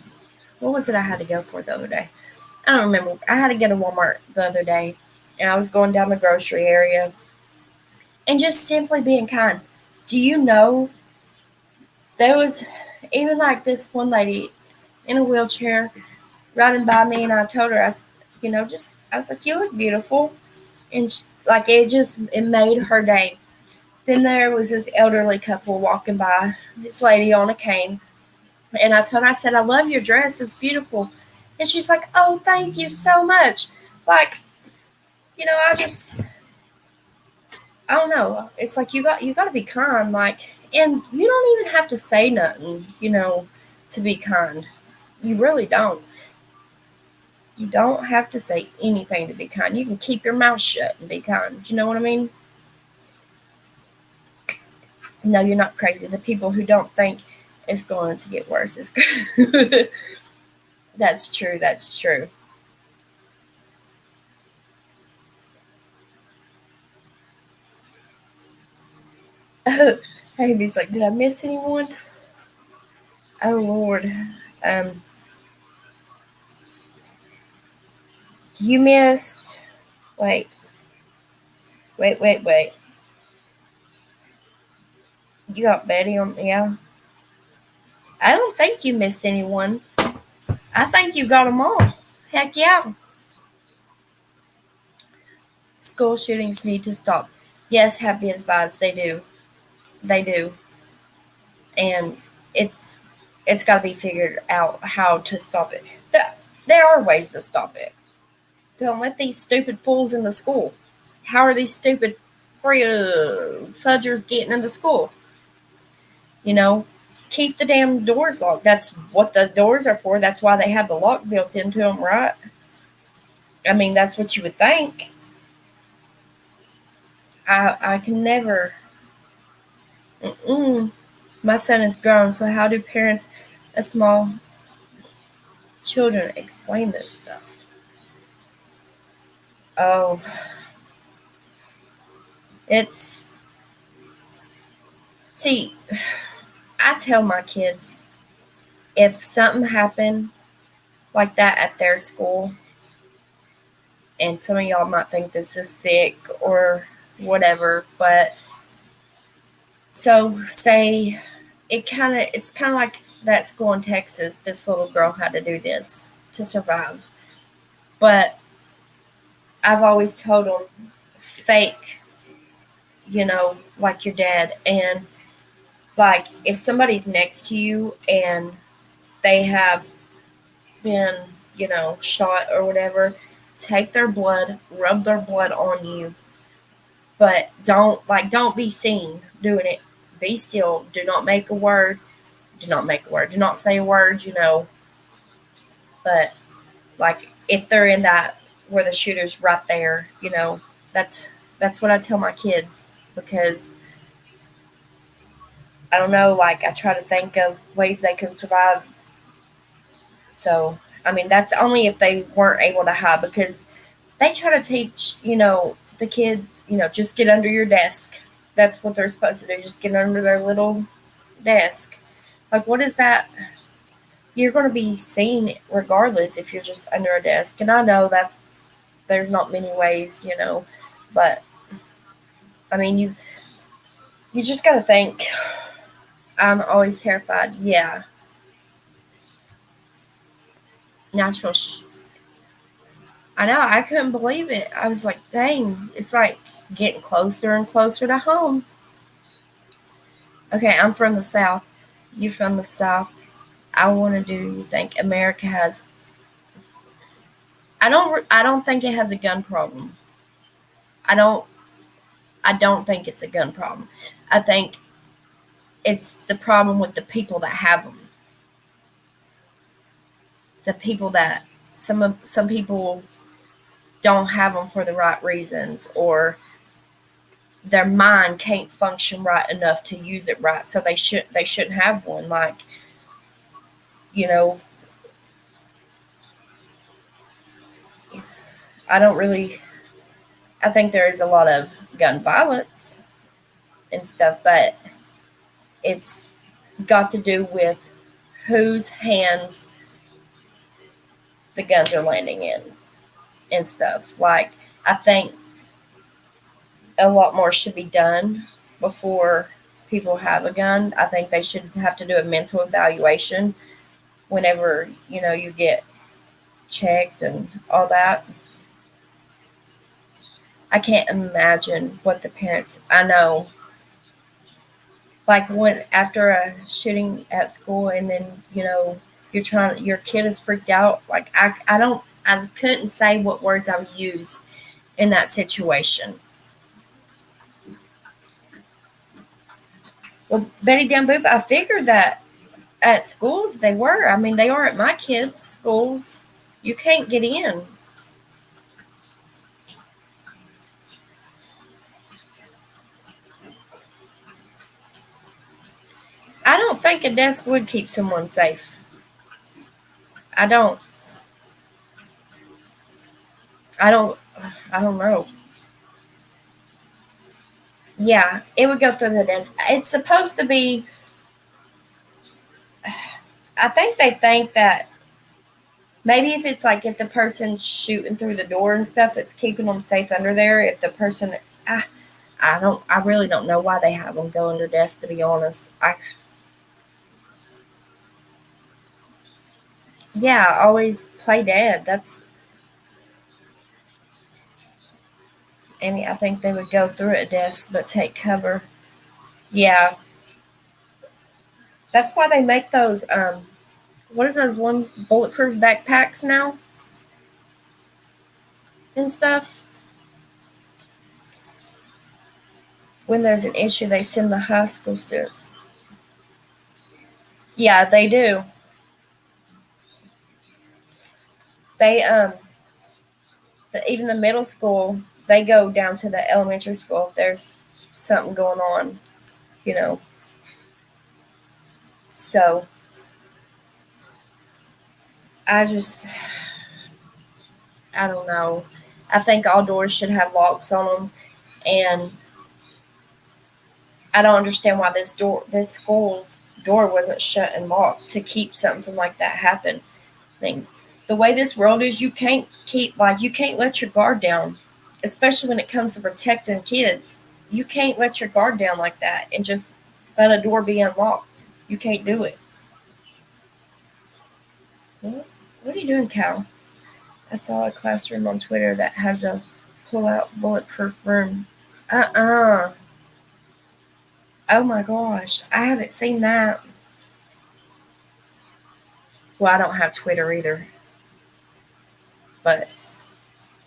what was it I had to go for the other day? I don't remember. I had to get a Walmart the other day, and I was going down the grocery area, and just simply being kind. Do you know there was even like this one lady in a wheelchair riding by me, and I told her, I was like, you look beautiful, and it made her day. Then there was this elderly couple walking by, this lady on a cane, and I told her, I said, I love your dress, it's beautiful. And she's like, oh, thank you so much. Like, I don't know. It's like you got to be kind, like, and you don't even have to say nothing, to be kind. You really don't. You don't have to say anything to be kind. You can keep your mouth shut and be kind. Do you know what I mean? No, you're not crazy. The people who don't think it's going to get worse is That's true. That's true. He's like, did I miss anyone? Oh Lord. Um, you missed. Wait, wait. You got Betty on. Yeah. I don't think you missed anyone. I think you got them all. Heck yeah. School shootings need to stop. Yes, happiest vibes. They do. They do. And it's it's got to be figured out how to stop it. There are ways to stop it. Don't let these stupid fools in the school. How are these stupid free fudgers getting into school? You know, keep the damn doors locked. That's what the doors are for. That's why they have the lock built into them, right? I mean, that's what you would think. I can never. Mm-mm. My son is grown, so how do parents of small children explain this stuff? Oh, it's. See, I tell my kids if something happened like that at their school, and some of y'all might think this is sick or whatever, but so say it's kind of like that school in Texas. This little girl had to do this to survive, but I've always told them fake, like your dad, and like if somebody's next to you and they have been, shot or whatever, take their blood, rub their blood on you, but don't be seen doing it. Be still. Do not make a word. Do not make a word. Do not say a word, But like if they're in that where the shooter's right there, that's what I tell my kids because I don't know, like I try to think of ways they can survive. So I mean that's only if they weren't able to hide because they try to teach, the kid, just get under your desk. That's what they're supposed to do. Just get under their little desk. Like, what is that? You're going to be seen regardless if you're just under a desk. And I know there's not many ways, but I mean, you just got to think. I'm always terrified. Yeah, natural. I know. I couldn't believe it. I was like, dang, it's like getting closer and closer to home. Okay, I'm from the South. You from the South. I want to do. You think America has? I don't think it has a gun problem. I don't. I don't think it's a gun problem. I think it's the problem with the people that have them. The people that some people don't have them for the right reasons, or their mind can't function right enough to use it right, so they shouldn't have one. Like you know, I don't really. I think there is a lot of gun violence and stuff, but it's got to do with whose hands the guns are landing in and stuff. Like, I think a lot more should be done before people have a gun. I think they should have to do a mental evaluation whenever, you get checked and all that. I can't imagine what the parents, I know, like when after a shooting at school and then, your kid is freaked out. Like, I couldn't say what words I would use in that situation. Well, Betty Dan Boop, I figured that at schools they were. I mean, they are at my kids' schools. You can't get in. I don't think a desk would keep someone safe. I don't. I don't. I don't know. Yeah, it would go through the desk. It's supposed to be. I think they think that maybe if it's like if the person's shooting through the door and stuff, it's keeping them safe under there. If the person, I, I really don't know why they have them go under desks. To be honest, yeah, always play dead. That's, I think they would go through a desk but take cover. Yeah, that's why they make those. What is those one bulletproof backpacks now and stuff? When there's an issue, they send the high school students. Yeah, they do. They even the middle school, they go down to the elementary school if there's something going on, you know. So I just, I don't know. I think all doors should have locks on them, and I don't understand why this school's door wasn't shut and locked to keep something like that happen. Thing. The way this world is, you can't let your guard down, especially when it comes to protecting kids. You can't let your guard down like that and just let a door be unlocked. You can't do it. What are you doing, Cal? I saw a classroom on Twitter that has a pull-out bulletproof room. Uh-uh. Oh my gosh, I haven't seen that. Well, I don't have Twitter either, but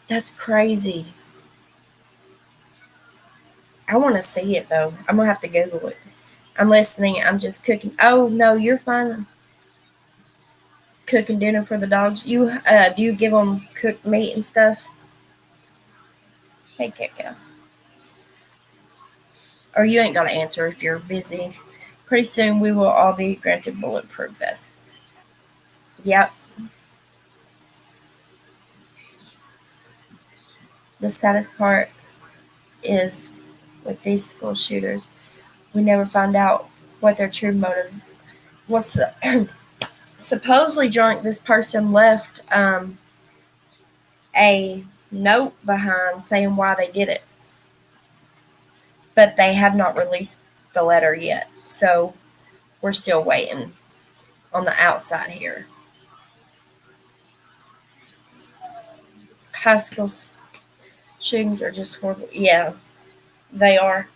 that's crazy. I want to see it though. I'm gonna have to Google it. I'm listening. I'm just cooking. Oh no, you're fine. Cooking dinner for the dogs. Do you give them cooked meat and stuff? Hey, Kiko. Or you ain't gonna answer if you're busy. Pretty soon we will all be granted bulletproof vests. Yep. The saddest part is with these school shooters, we never find out what their true motives was. Supposedly drunk, this person left a note behind saying why they did it, but they have not released the letter yet. So we're still waiting on the outside here. High school shootings are just horrible. Yeah, they are.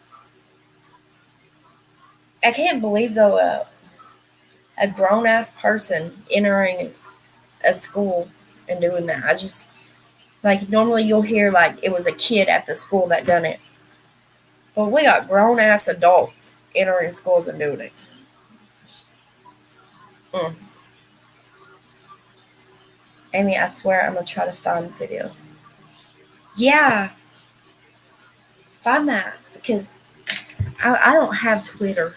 I can't believe though a grown ass person entering a school and doing that. I just like normally you'll hear like it was a kid at the school that done it, but we got grown ass adults entering schools and doing it. Mm. Amy, I swear I'm gonna try to find video. Yeah, find that because I don't have Twitter.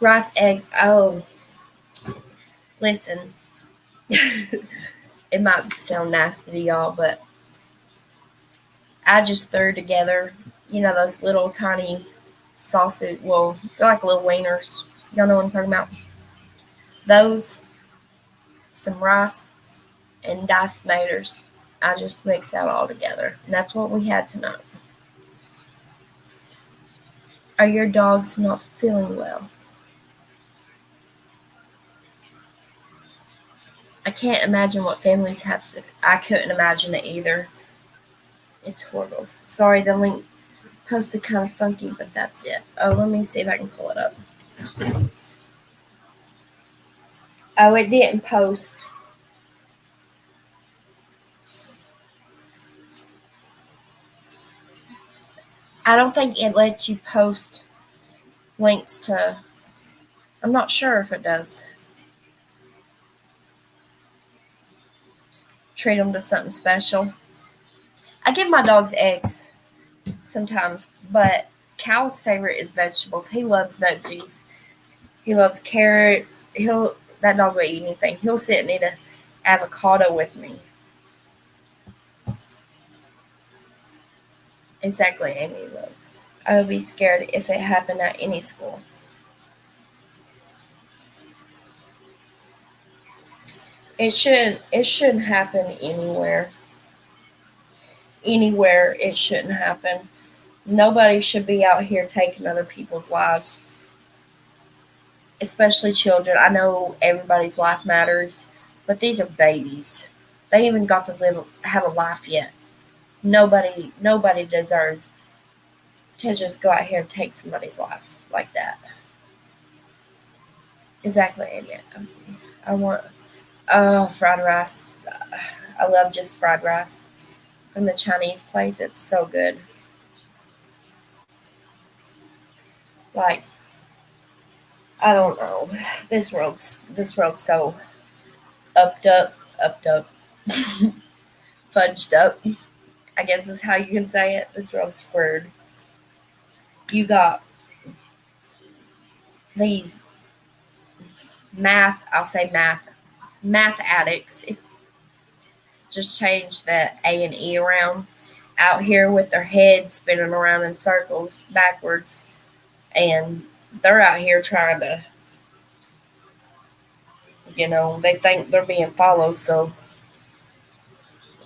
Rice eggs. Oh, listen, it might sound nasty to y'all, but I just threw together, those little tiny sausage. Well, they're like little wieners. Y'all know what I'm talking about? Those, some rice, and diced tomatoes. I just mixed that all together, and that's what we had tonight. Are your dogs not feeling well? I can't imagine what families have to. I couldn't imagine it either. It's horrible. Sorry, the link posted kind of funky, but that's it. Oh, let me see if I can pull it up. Oh, it didn't post. I don't think it lets you post links to. I'm not sure if it does. Treat them to something special. I give my dogs eggs sometimes, but Cal's favorite is vegetables. He loves veggies. He loves carrots. That dog will eat anything. He'll sit and eat an avocado with me. Exactly, Amy. Look, I would be scared if it happened at any school. It shouldn't happen anywhere. Anywhere it shouldn't happen. Nobody should be out here taking other people's lives, especially children. I know everybody's life matters, but these are babies. They even got to have a life yet. Nobody deserves to just go out here and take somebody's life like that. Exactly, Amy. I want fried rice. I love just fried rice from the Chinese place. It's so good. Like, I don't know. This world's so upped up, fudged up. I guess is how you can say it. This world's squared. You got these I'll say math addicts. Just change the A and E around out here with their heads spinning around in circles backwards, and they're out here trying to, they think they're being followed, so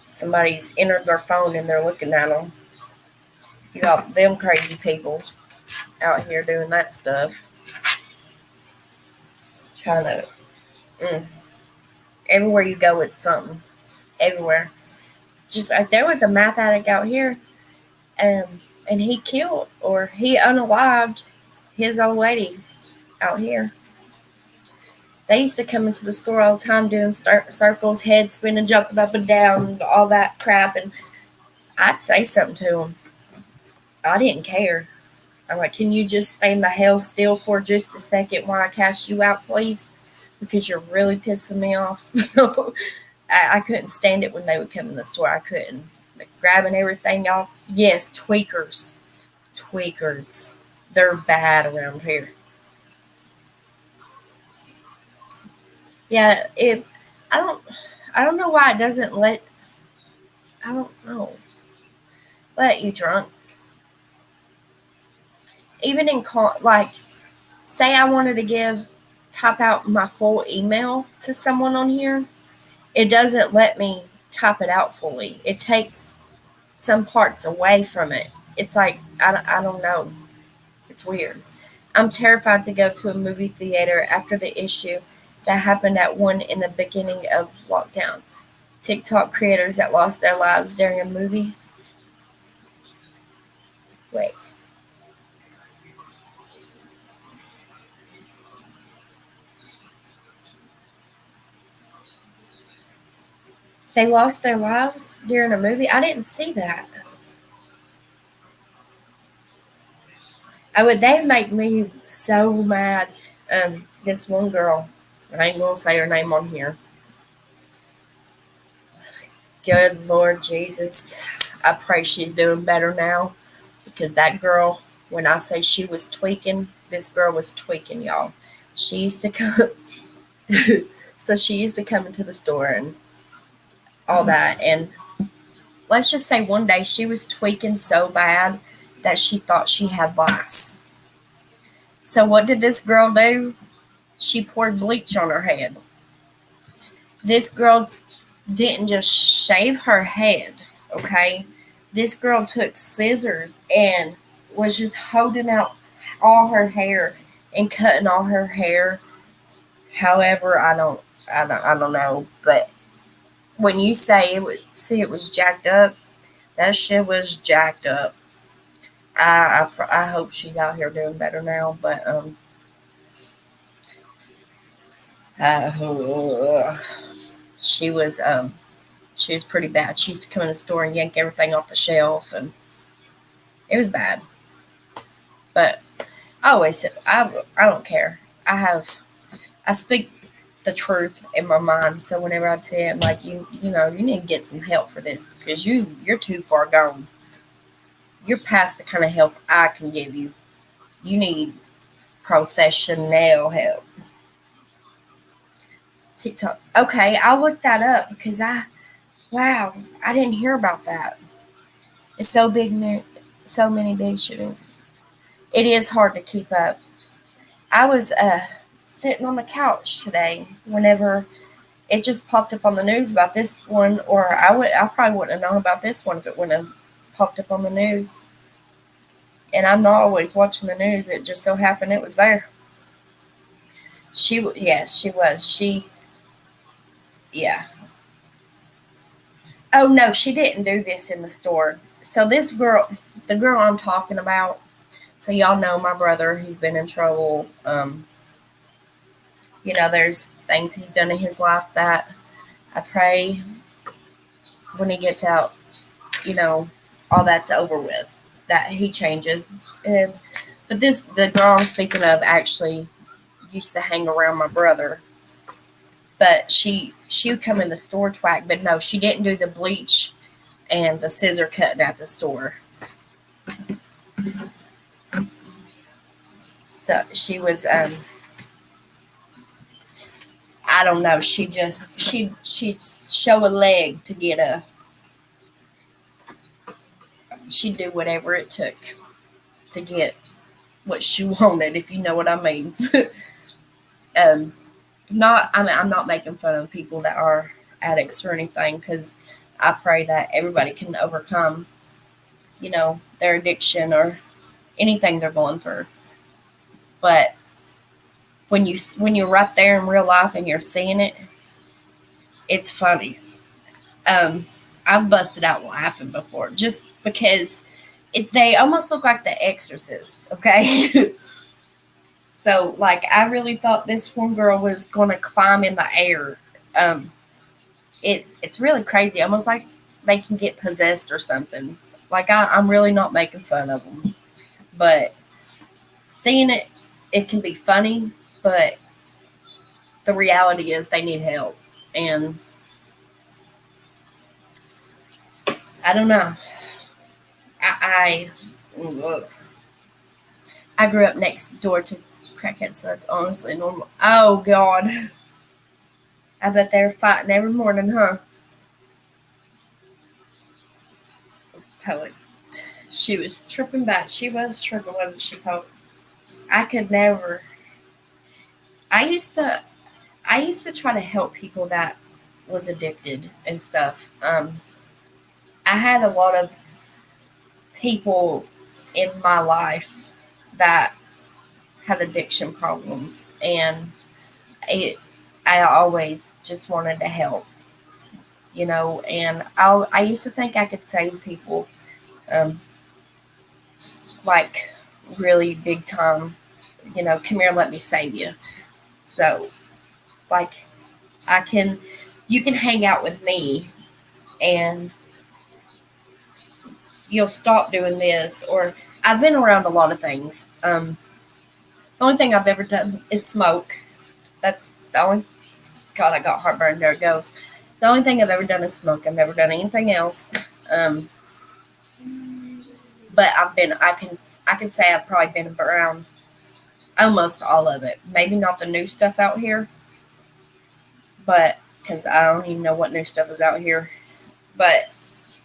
somebody's entered their phone and they're looking at them. You got them crazy people out here doing that stuff, trying to. Everywhere you go, it's something. Everywhere. Just like there was a math addict out here, and he killed or he unalived his old lady out here. They used to come into the store all the time doing circles, head spinning, jumping up and down, all that crap, and I'd say something to them. I didn't care. I'm like, can you just stay the hell still for just a second while I cash you out, please? Because you're really pissing me off. I couldn't stand it when they would come in the store. I couldn't. Like, grabbing everything off. Yes, tweakers. Tweakers. They're bad around here. Yeah, I don't I don't know why it doesn't I don't know. Let you drunk. Even in like, say I wanted to type out my full email to someone on here, it doesn't let me type it out fully. It takes some parts away from it. It's like, I don't know. It's weird. I'm terrified to go to a movie theater after the issue that happened at one in the beginning of lockdown. TikTok creators that lost their lives during a movie. Wait. They lost their lives during a movie? I didn't see that. They make me so mad. This one girl, I ain't gonna say her name on here. Good Lord Jesus. I pray she's doing better now. Because that girl, when I say she was tweaking, this girl was tweaking, y'all. She used to come, so she used to come into the store and all that. And let's just say one day she was tweaking so bad that she thought she had lice. So what did this girl do? She poured bleach on her head. This girl didn't just shave her head, okay? This girl took scissors and was just holding out all her hair and cutting all her hair. However, I don't know. But when you say it was jacked up, that shit was jacked up. I hope she's out here doing better now. But she was pretty bad. She used to come in the store and yank everything off the shelf, and it was bad. But I always said I don't care. I speak the truth in my mind. So whenever I'd say it, I'm like, you need to get some help for this because you're too far gone. You're past the kind of help I can give you. You need professional help. TikTok. Okay, I'll look that up because wow, I didn't hear about that. It's so big, So many big shootings. It is hard to keep up. I was sitting on the couch today whenever it just popped up on the news about this one, or I probably wouldn't have known about this one if it wouldn't have popped up on the news. And I'm not always watching the news. It just so happened it was there. Yes, she was. Yeah. Oh no, she didn't do this in the store. So this girl, the girl I'm talking about, so y'all know my brother, he's been in trouble. There's things he's done in his life that I pray when he gets out, all that's over with, that he changes. But the girl I'm speaking of actually used to hang around my brother. But she would come in the store twack, but no, she didn't do the bleach and the scissor cutting at the store. So she was, I don't know, she'd show a leg to get she'd do whatever it took to get what she wanted, if you know what I mean. I'm not making fun of people that are addicts or anything, because I pray that everybody can overcome, their addiction or anything they're going through. But when you're right there in real life and you're seeing it, it's funny. I've busted out laughing before just because they almost look like The Exorcist. Okay. So, like, I really thought this one girl was going to climb in the air. It's really crazy, almost like they can get possessed or something. Like, I'm really not making fun of them. But seeing it can be funny, but the reality is they need help. And I don't know. I grew up next door to crackheads, so that's honestly normal. Oh, God. I bet they're fighting every morning, huh? Poet. She was tripping back. She was tripping, wasn't she, Poet? I could never. I used to try to help people that was addicted and stuff. I had a lot of people in my life that had addiction problems, and I always just wanted to help, and I used to think I could save people, like really big time, come here, let me save you. So, like, you can hang out with me and you'll stop doing this, or I've been around a lot of things. The only thing I've ever done is smoke. That's the only. God, I got heartburn. There it goes. The only thing I've ever done is smoke. I've never done anything else. But I can say I've probably been around almost all of it. Maybe not the new stuff out here, but because I don't even know what new stuff is out here. But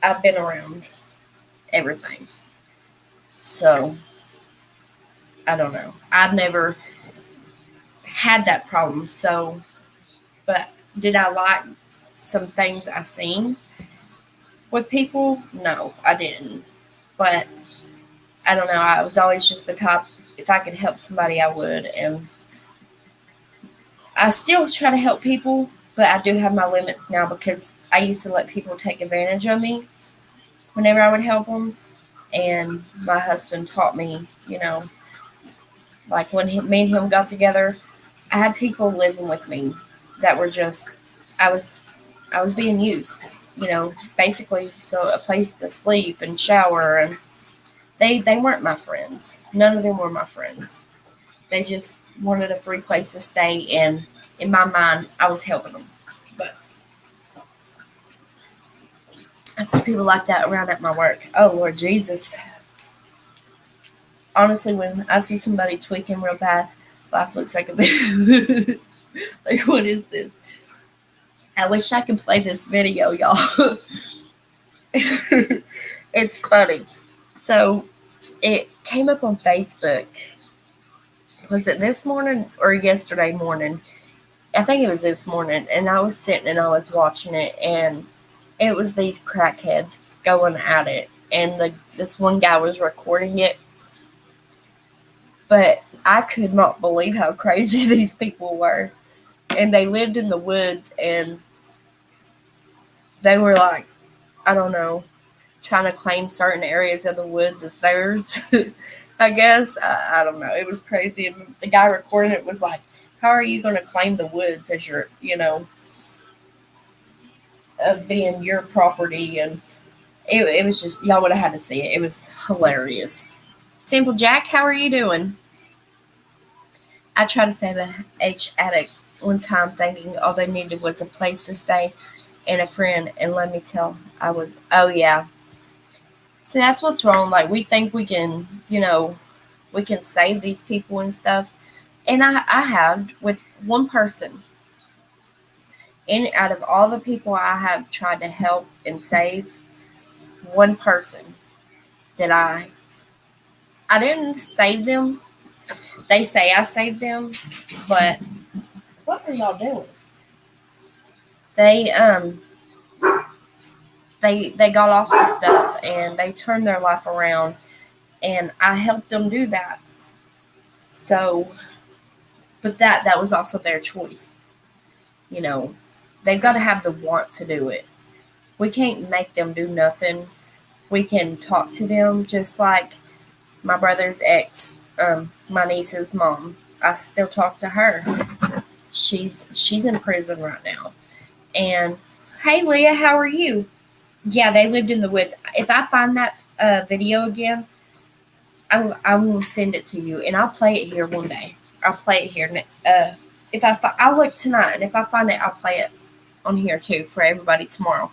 I've been around everything. So I don't know. I've never had that problem. So, but did I like some things I seen with people? No, I didn't. But I don't know. I was always just the type, if I could help somebody, I would. And I still try to help people, but I do have my limits now, because I used to let people take advantage of me whenever I would help them. And my husband taught me, like when me and him got together, I had people living with me that were just, I was being used, basically. So a place to sleep and shower, and they weren't my friends. None of them were my friends. They just wanted a free place to stay, and in my mind, I was helping them. But I see people like that around at my work. Oh, Lord Jesus. Honestly, when I see somebody tweaking real bad, life looks like a bit. Like, what is this? I wish I could play this video, y'all. It's funny. So, it came up on Facebook. Was it this morning or yesterday morning? I think it was this morning, and I was sitting and I was watching it, and it was these crackheads going at it, and this one guy was recording it, but I could not believe how crazy these people were, and they lived in the woods, and they were like, I don't know, trying to claim certain areas of the woods as theirs. I guess I don't know. It was crazy, and the guy recording it was like, "How are you going to claim the woods as your, of being your property?" And it was just, y'all would have had to see it. It was hilarious. Simple Jack, how are you doing? I tried to save a H addict one time, thinking all they needed was a place to stay and a friend, and let me tell, oh yeah. See, that's what's wrong. Like, we think we can, we can save these people and stuff. And I have with one person. And out of all the people I have tried to help and save, one person that I didn't save them. They say I saved them, but what are y'all doing? They they got off the stuff and they turned their life around, and I helped them do that. So, but that was also their choice. They've got to have the want to do it. We can't make them do nothing. We can talk to them, just like my brother's ex, my niece's mom. I still talk to her. She's in prison right now. And hey, Leah, how are you? Yeah, they lived in the woods. If I find that video again, I will send it to you, and I'll play it here one day. I'll play it here. I'll look tonight, and if I find it, I'll play it on here too for everybody tomorrow.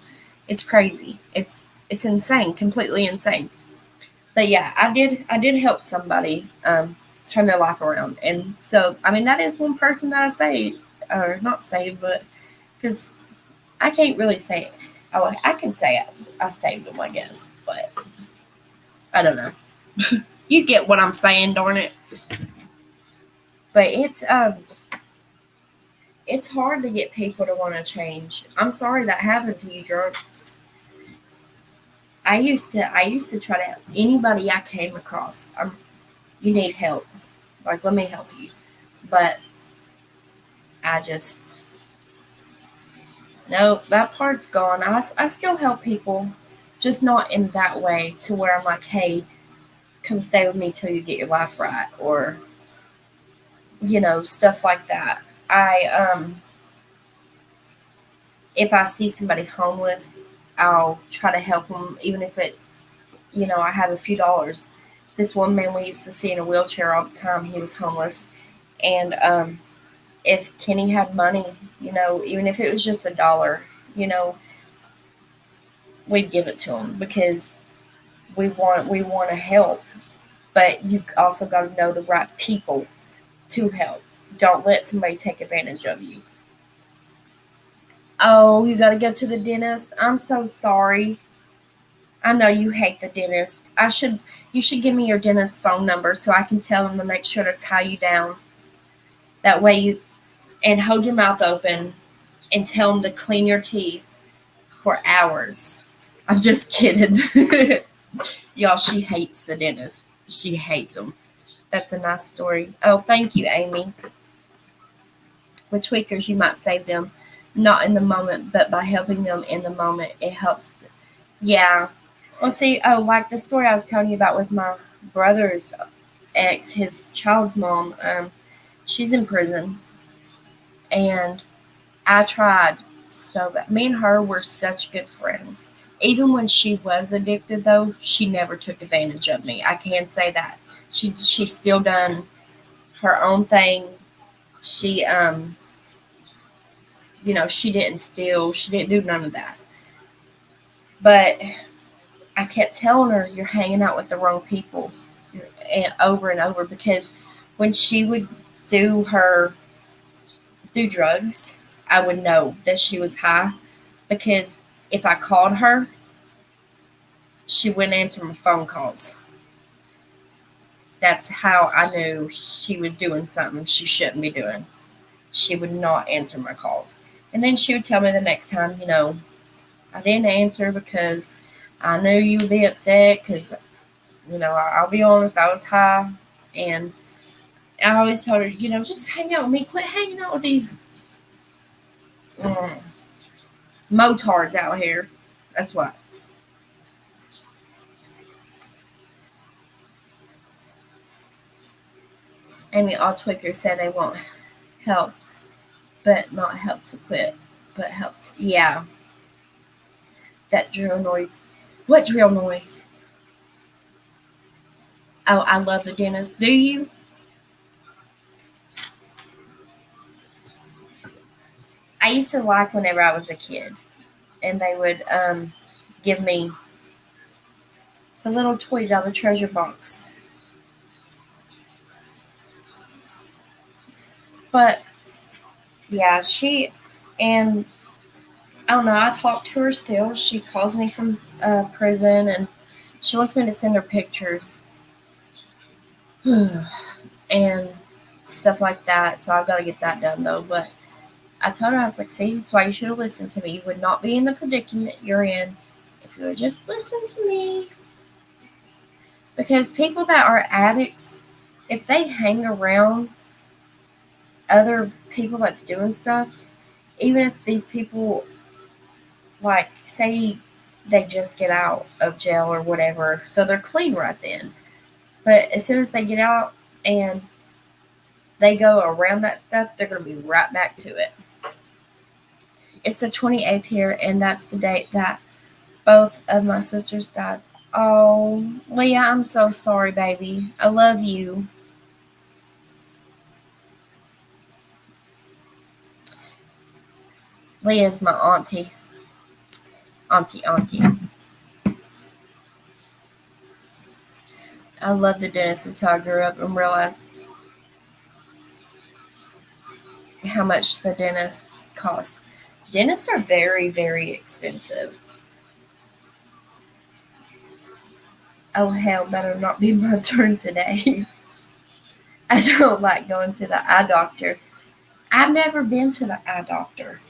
It's crazy. It's insane, completely insane. But yeah, I did help somebody turn their life around, and so I mean that is one person that I saved, or not saved, but because I can't really say it. I can say I saved them, I guess, but I don't know. You get what I'm saying, darn it. But it's hard to get people to want to change. I'm sorry that happened to you, Drunk. I used to try to help anybody I came across. You need help. Like, let me help you. But no, that part's gone. I still help people, just not in that way to where I'm like, hey, come stay with me till you get your life right, or stuff like that. If I see somebody homeless, I'll try to help them, even if I have a few dollars. This one man we used to see in a wheelchair all the time, he was homeless, and if Kenny had money, even if it was just $1, we'd give it to him, because we want to help, but you also got to know the right people to help. Don't let somebody take advantage of you. Oh, you got to go to the dentist? I'm so sorry. I know you hate the dentist. You should give me your dentist's phone number so I can tell them to make sure to tie you down. That way and hold your mouth open and tell them to clean your teeth for hours. I'm just kidding. Y'all, she hates the dentist. She hates them. That's a nice story. Oh, thank you, Amy. With tweakers, you might save them, not in the moment, but by helping them in the moment, it helps. Yeah. Well, see, like the story I was telling you about with my brother's ex, his child's mom, she's in prison. And I tried so bad. Me and her were such good friends. Even when she was addicted, though, she never took advantage of me. I can say that. She still done her own thing. She, she didn't steal. She didn't do none of that. But I kept telling her, you're hanging out with the wrong people, and over, because when she would do drugs, I would know that she was high, because if I called her, she wouldn't answer my phone calls. That's how I knew she was doing something she shouldn't be doing. She would not answer my calls. And then she would tell me the next time, I didn't answer because I knew you would be upset because, I'll be honest, I was high. And I always told her, just hang out with me. Quit hanging out with these mm, motards out here. That's what. Amy Altwicker said they won't help, but not help to quit, but help. Yeah, that drill noise. What drill noise? Oh, I love the dentist. Do you? I used to like whenever I was a kid, and they would give me the little toys out of the treasure box. But yeah, and I don't know. I talk to her still. She calls me from prison, and she wants me to send her pictures and stuff like that. So I've got to get that done though. But I told her, I was like, see, that's why you should have listened to me. You would not be in the predicament you're in if you would just listen to me. Because people that are addicts, if they hang around other people that's doing stuff, even if these people, like, say they just get out of jail or whatever, so they're clean right then. But as soon as they get out and they go around that stuff, they're going to be right back to it. It's the 28th here, and that's the date that both of my sisters died. Oh, Leah, I'm so sorry, baby. I love you. Leah's my auntie. Auntie. I loved the dentist until I grew up and realized how much the dentist cost. Dentists are very, very expensive. Oh, hell, better not be my turn today. I don't like going to the eye doctor. I've never been to the eye doctor.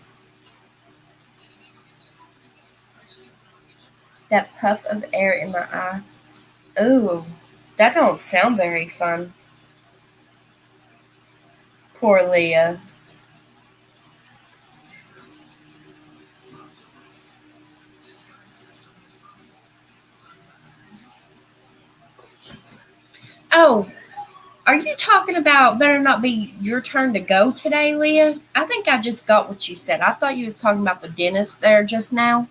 That puff of air in my eye. Ooh, that don't sound very fun. Poor Leah. Oh, are you talking about better not be your turn to go today, Leah? I think I just got what you said. I thought you was talking about the dentist there just now.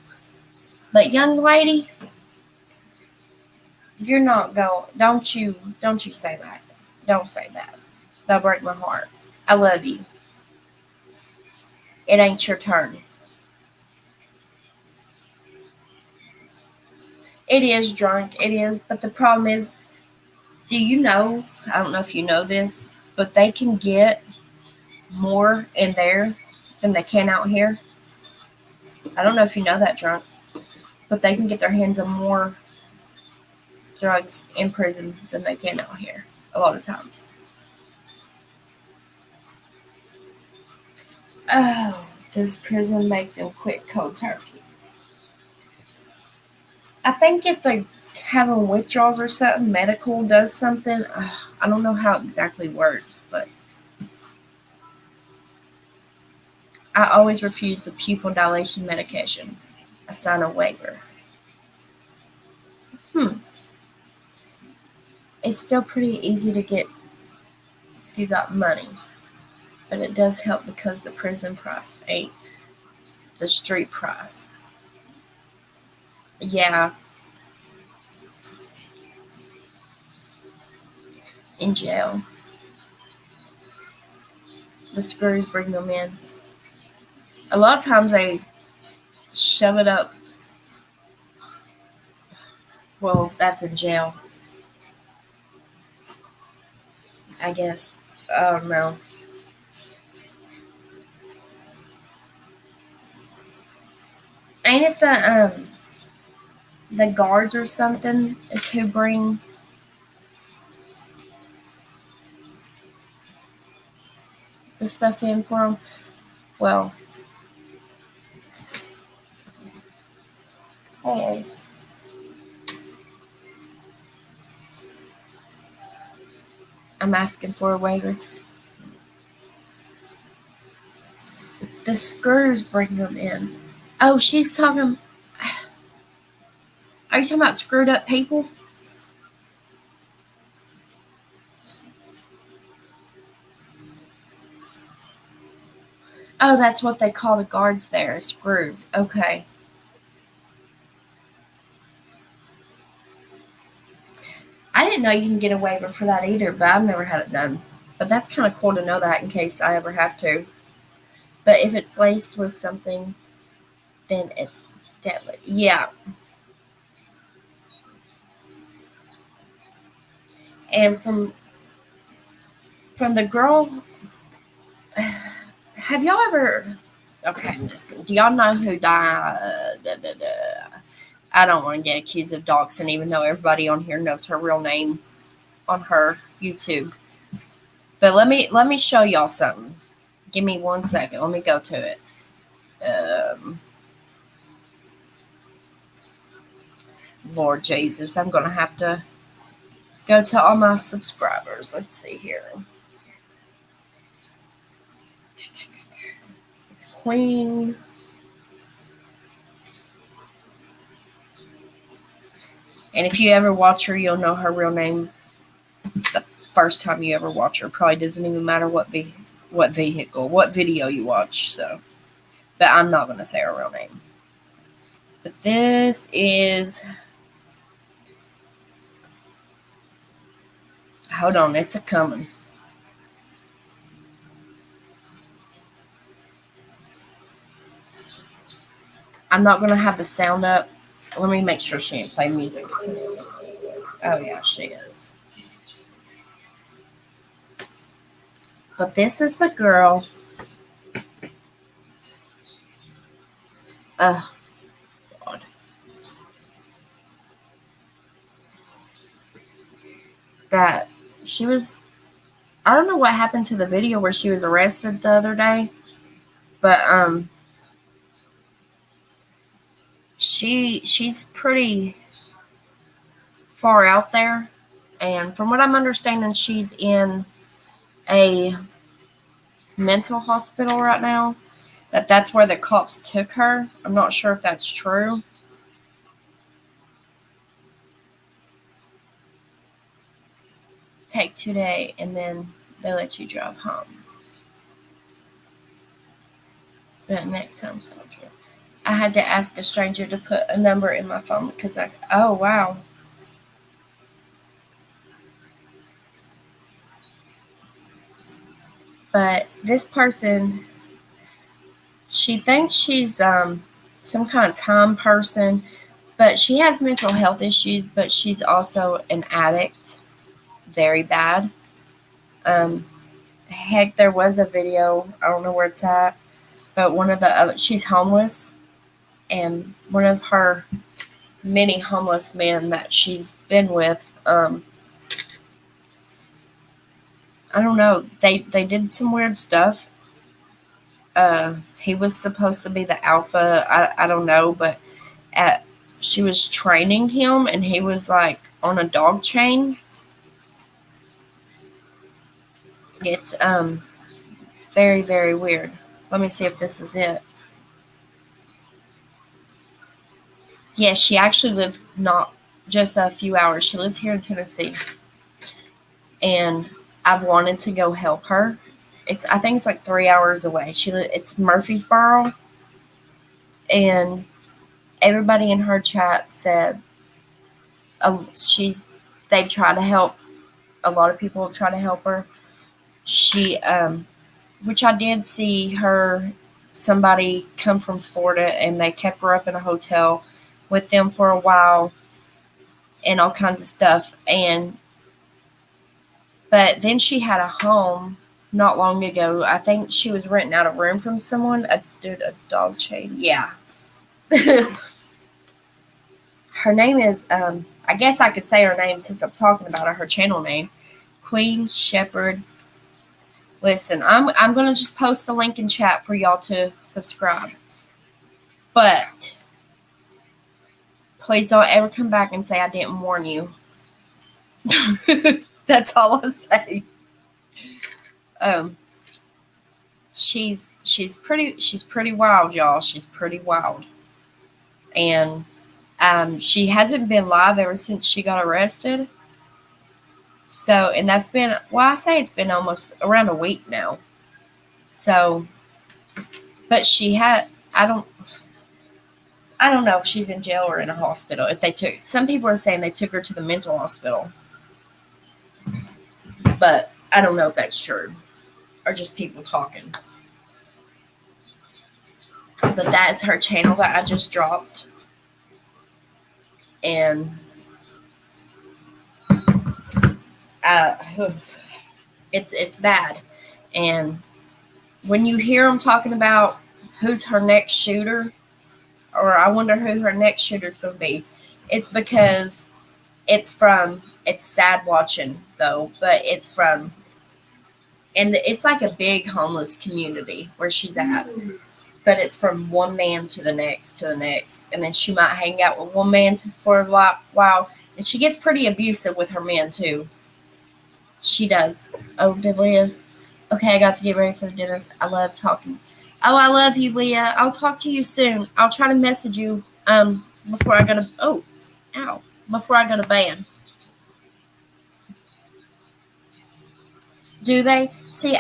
But young lady, you're not going. Don't you say that. Don't say that. That'll break my heart. I love you. It ain't your turn. It is drunk. It is. But the problem is, do you know? I don't know if you know this, but they can get more in there than they can out here. I don't know if you know that, drunk, but they can get their hands on more drugs in prison than they can out here a lot of times. Oh, does prison make them quit cold turkey? I think if they having withdrawals or something, medical does something. I don't know how it exactly works, but I always refuse the pupil dilation medication. I sign a waiver. It's still pretty easy to get if you got money, but it does help because the prison price ain't the street price. Yeah, in jail. The screws bring them in. A lot of times they shove it up. Well, that's in jail, I guess. I don't know. Ain't it the guards or something is who bring the stuff in for them. Well, yes. I'm asking for a waiver. The screws bring them in. Oh, she's talking. Are you talking about screwed up people? Oh, that's what they call the guards there, screws. Okay. I didn't know you can get a waiver for that either, but I've never had it done. But that's kind of cool to know that in case I ever have to. But if it's laced with something, then it's deadly. Yeah. And from the girl, have y'all ever? Okay, listen. Do y'all know who died? I don't want to get accused of doxing, even though everybody on here knows her real name on her YouTube. But let me show y'all something. Give me 1 second. Let me go to it. Lord Jesus, I'm gonna have to go to all my subscribers. Let's see here. It's Queen. And if you ever watch her, you'll know her real name the first time you ever watch her. Probably doesn't even matter what vehicle, what video you watch. So, but I'm not gonna say her real name. But this is. Hold on, it's a coming. I'm not gonna have the sound up. Let me make sure she ain't playing music. Oh yeah, she is. But this is the girl. Oh God. That she was. I don't know what happened to the video where she was arrested the other day, but she's pretty far out there, and from what I'm understanding, she's in a mental hospital right now. That's where the cops took her. I'm not sure if that's true. Take 2 days, and then they let you drive home. That next time, soldier. I had to ask a stranger to put a number in my phone because oh wow. But this person, she thinks she's some kind of time person, but she has mental health issues, but she's also an addict, very bad. Heck, there was a video, I don't know where it's at, but one of the other, she's homeless, and one of her many homeless men that she's been with, I don't know, they did some weird stuff. He was supposed to be the alpha, I don't know, but she was training him, and he was like on a dog chain. It's very, very weird. Let me see if this is it. Yes, she actually lives not just a few hours. She lives here in Tennessee. And I've wanted to go help her. I think it's like 3 hours away. It's Murfreesboro. And everybody in her chat said they've tried to help. A lot of people have tried to help her. She which I did see somebody come from Florida, and they kept her up in a hotel with them for a while and all kinds of stuff. But then she had a home not long ago. I think she was renting out a room from someone. A dog chain. Yeah. Her name is, I guess I could say her name since I'm talking about her channel name, Queen Shepherd Listen, I'm gonna just post the link in chat for y'all to subscribe. But please don't ever come back and say I didn't warn you. That's all I say. She's pretty wild, y'all. She's pretty wild. And she hasn't been live ever since she got arrested. So, and that's been, well, I say it's been almost around a week now. So, but she had, I don't know if she's in jail or in a hospital. Some people are saying they took her to the mental hospital. But I don't know if that's true. Or just people talking. But that is her channel that I just dropped. And it's bad. And when you hear them talking about who's her next shooter, or I wonder who her next shooter is going to be, it's because it's sad watching though, but it's from, and it's like a big homeless community where she's at. But it's from one man to the next, and then she might hang out with one man for a while, and she gets pretty abusive with her men too. She does. Oh, did Leah? Okay, I got to get ready for the dentist. I love talking. Oh, I love you, Leah. I'll talk to you soon. I'll try to message you before I go to before I go to bed. Do they? See,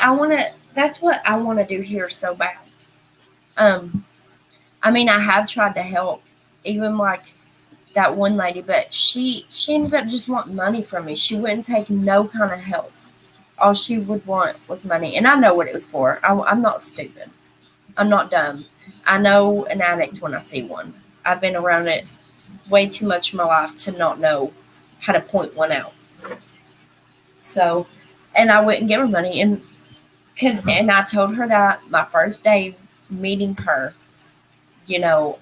that's what I want to do here so bad. I mean, I have tried to help, even like that one lady, but she ended up just wanting money from me. She wouldn't take no kind of help. All she would want was money, and I know what it was for. I'm not stupid. I'm not dumb. I know an addict when I see one. I've been around it way too much in my life to not know how to point one out. So, and I wouldn't give her money, and I told her that my first day meeting her, I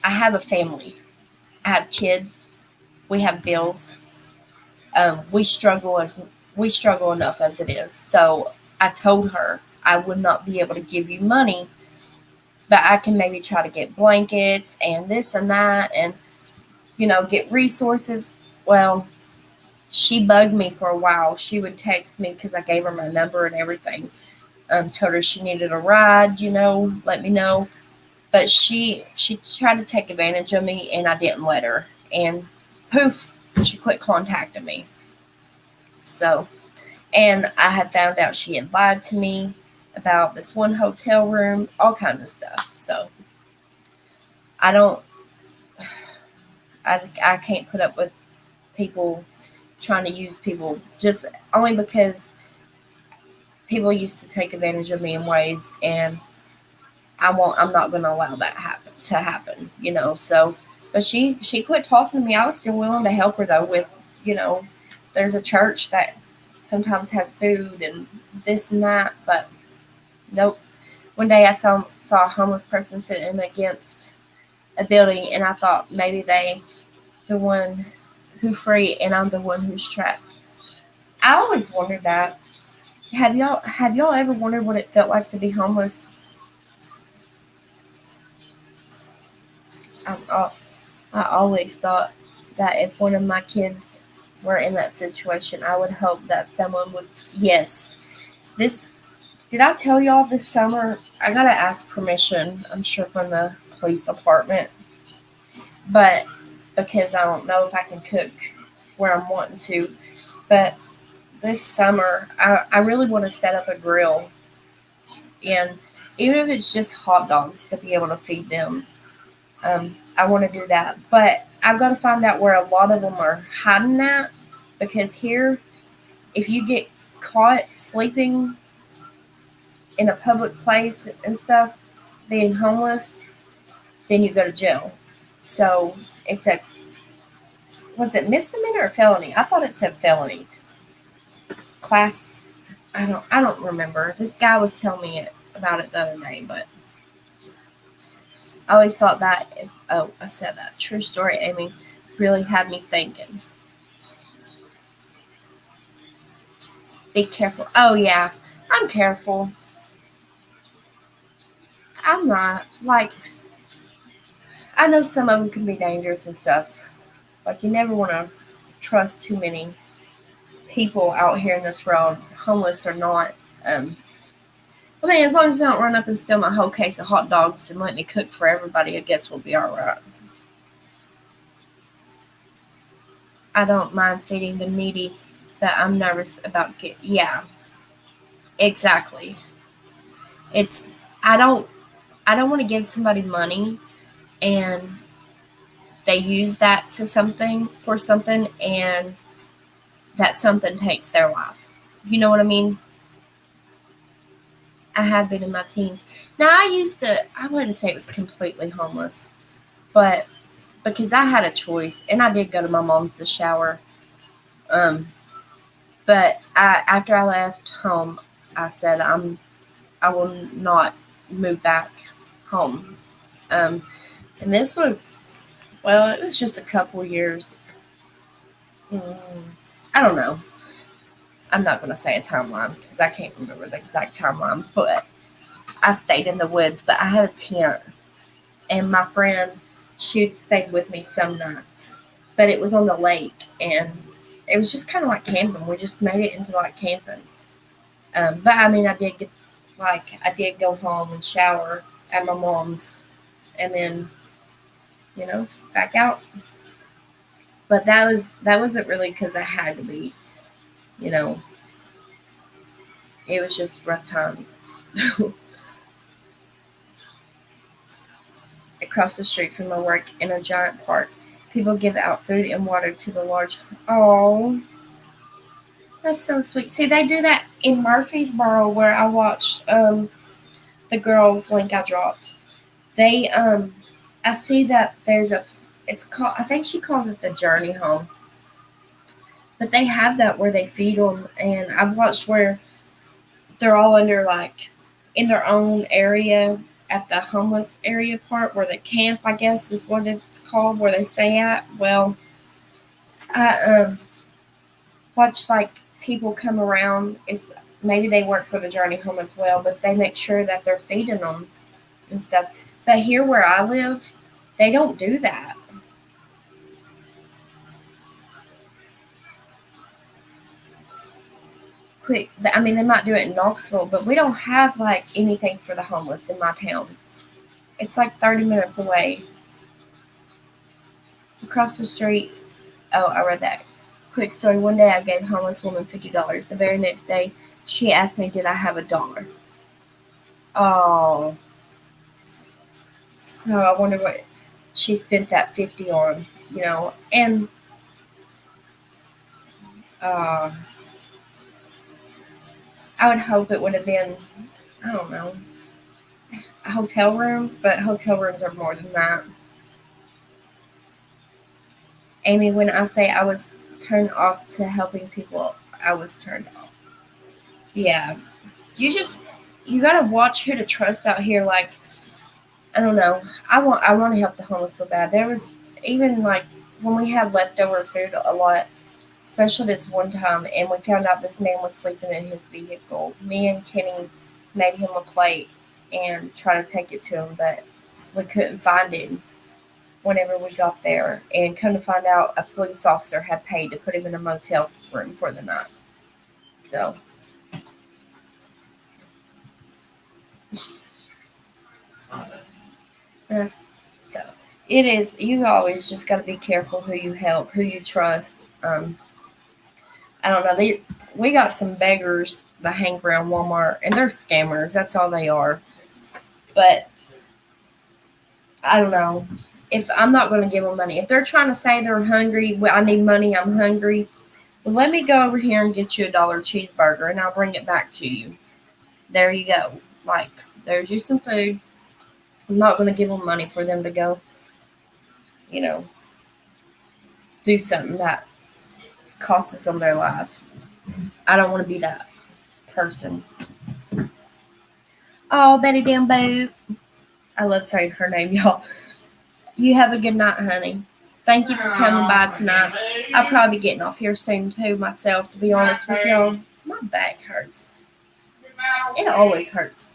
have a family. I have kids. We have bills. We struggle enough as it is. So I told her I would not be able to give you money, but I can maybe try to get blankets and this and that and, get resources. Well, she bugged me for a while. She would text me because I gave her my number and everything. Told her she needed a ride, let me know. But she tried to take advantage of me, and I didn't let her. And poof, she quit contacting me. So, and I had found out she had lied to me about this one hotel room, all kinds of stuff. So, I can't put up with people trying to use people just only because people used to take advantage of me in ways, and I'm not going to allow that to happen, so, but she quit talking to me. I was still willing to help her though with, there's a church that sometimes has food and this and that, but nope. One day I saw a homeless person sitting against a building, and I thought maybe they the one who's free and I'm the one who's trapped. I always wondered that. Have y'all ever wondered what it felt like to be homeless? I always thought that if one of my kids were in that situation, I would hope that someone would. Yes, did I tell y'all this summer? I gotta ask permission. I'm sure from the police department, but because I don't know if I can cook where I'm wanting to. But this summer, I really want to set up a grill, and even if it's just hot dogs to be able to feed them. I want to do that, but I've got to find out where a lot of them are hiding at, because here, if you get caught sleeping in a public place and stuff, being homeless, then you go to jail. So it's was it misdemeanor or felony? I thought it said felony. Class, I don't remember. This guy was telling me about it the other day, but I always thought that, I said that. True story, Amy, really had me thinking. Be careful. Oh, yeah. I'm careful. I'm not. Like, I know some of them can be dangerous and stuff. Like, you never want to trust too many people out here in this world, homeless or not. I mean, as long as they don't run up and steal my whole case of hot dogs and let me cook for everybody, I guess we'll be all right. I don't mind feeding the needy, but I'm nervous about yeah, exactly. It's I don't I don't want to give somebody money and they use that to something for something and that something takes their life. You know what I mean? I have been in my teens. Now I wouldn't say it was completely homeless, but because I had a choice and I did go to my mom's to shower. But after I left home, I said I will not move back home. Um, and this was, well, it was just a couple years. I don't know. I'm not going to say a timeline because I can't remember the exact timeline, but I stayed in the woods, but I had a tent. And my friend, she'd stayed with me some nights, but it was on the lake. And it was just kind of like camping. We just made it into like camping. But I mean, I did go home and shower at my mom's and then, back out. But that wasn't really because I had to be, you know, it was just rough times. Across the street from my work in a giant park, people give out food and water to the large. Oh, that's so sweet. See, they do that in Murfreesboro where I watched the girls link I dropped. They I see that it's called, I think she calls it the Journey Home. But they have that where they feed them, and I've watched where they're all under like in their own area at the homeless area part where the camp, I guess, is what it's called, where they stay at. Well, I watch like people come around. It's maybe they work for the Journey Home as well, but they make sure that they're feeding them and stuff. But here where I live, they don't do that. Quick, I mean, they might do it in Knoxville, but we don't have like anything for the homeless in my town. It's like 30 minutes away. Across the street. Oh, I read that. Quick story. One day I gave a homeless woman $50. The very next day, she asked me, did I have $1? Oh. So I wonder what she spent that 50 on, and uh, I would hope it would have been, I don't know, a hotel room, but hotel rooms are more than that. Amy, when I say I was turned off to helping people, I was turned off. Yeah. You gotta watch who to trust out here. Like, I don't know. I want to help the homeless so bad. There was even like when we had leftover food a lot, especially this one time, and we found out this man was sleeping in his vehicle. Me and Kenny made him a plate and tried to take it to him, but we couldn't find him whenever we got there. And come to find out, a police officer had paid to put him in a motel room for the night. So. Yes. So it is. You always just got to be careful who you help, who you trust. I don't know. We got some beggars that hang around Walmart, and they're scammers. That's all they are. But I don't know. If I'm not going to give them money, if they're trying to say they're hungry, well, I need money. I'm hungry. Well, let me go over here and get you $1 cheeseburger, and I'll bring it back to you. There you go. Like, there's you some food. I'm not going to give them money for them to go, do something that costs them their life. I don't want to be that person. Oh, Betty Damn Boo. I love saying her name, y'all. You have a good night, honey. Thank you for coming by tonight. I'll probably be getting off here soon, too, myself, to be honest with y'all. My back hurts. It always hurts.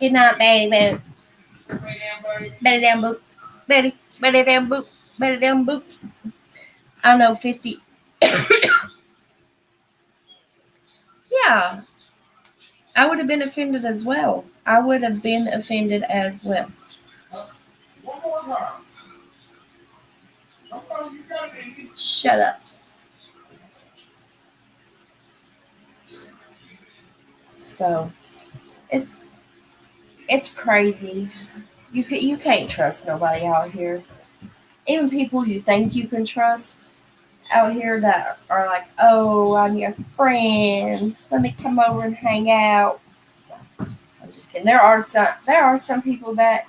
Good night, Betty. Betty. Betty down boop. Betty. Betty down boop. Betty down boop. I know 50. Yeah. I would have been offended as well. I would have been offended as well. One more time. Shut up. So it's crazy. You can't trust nobody out here. Even people you think you can trust out here that are like, oh, I'm your friend. Let me come over and hang out. I'm just kidding. There are some people that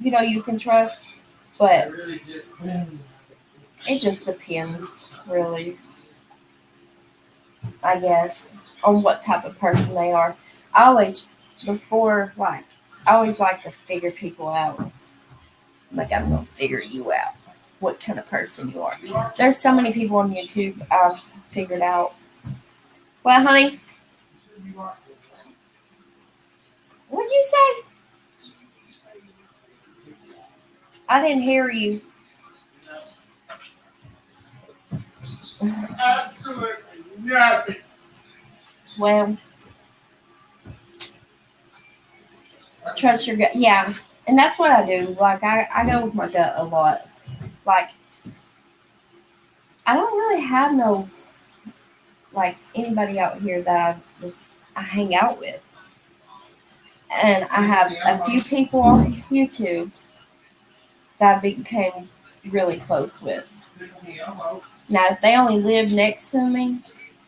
you can trust, but it just depends, really. I guess on what type of person they are. I always like to figure people out. Like I'm gonna figure you out. What kind of person you are. There's so many people on YouTube I've figured out. What, honey? What'd you say? I didn't hear you. Absolutely nothing. Well, trust your gut. Yeah, and that's what I do. Like I go with my gut a lot. Like I don't really have no anybody out here that I hang out with. And I have a few people on YouTube that I became really close with. Now, if they only lived next to me,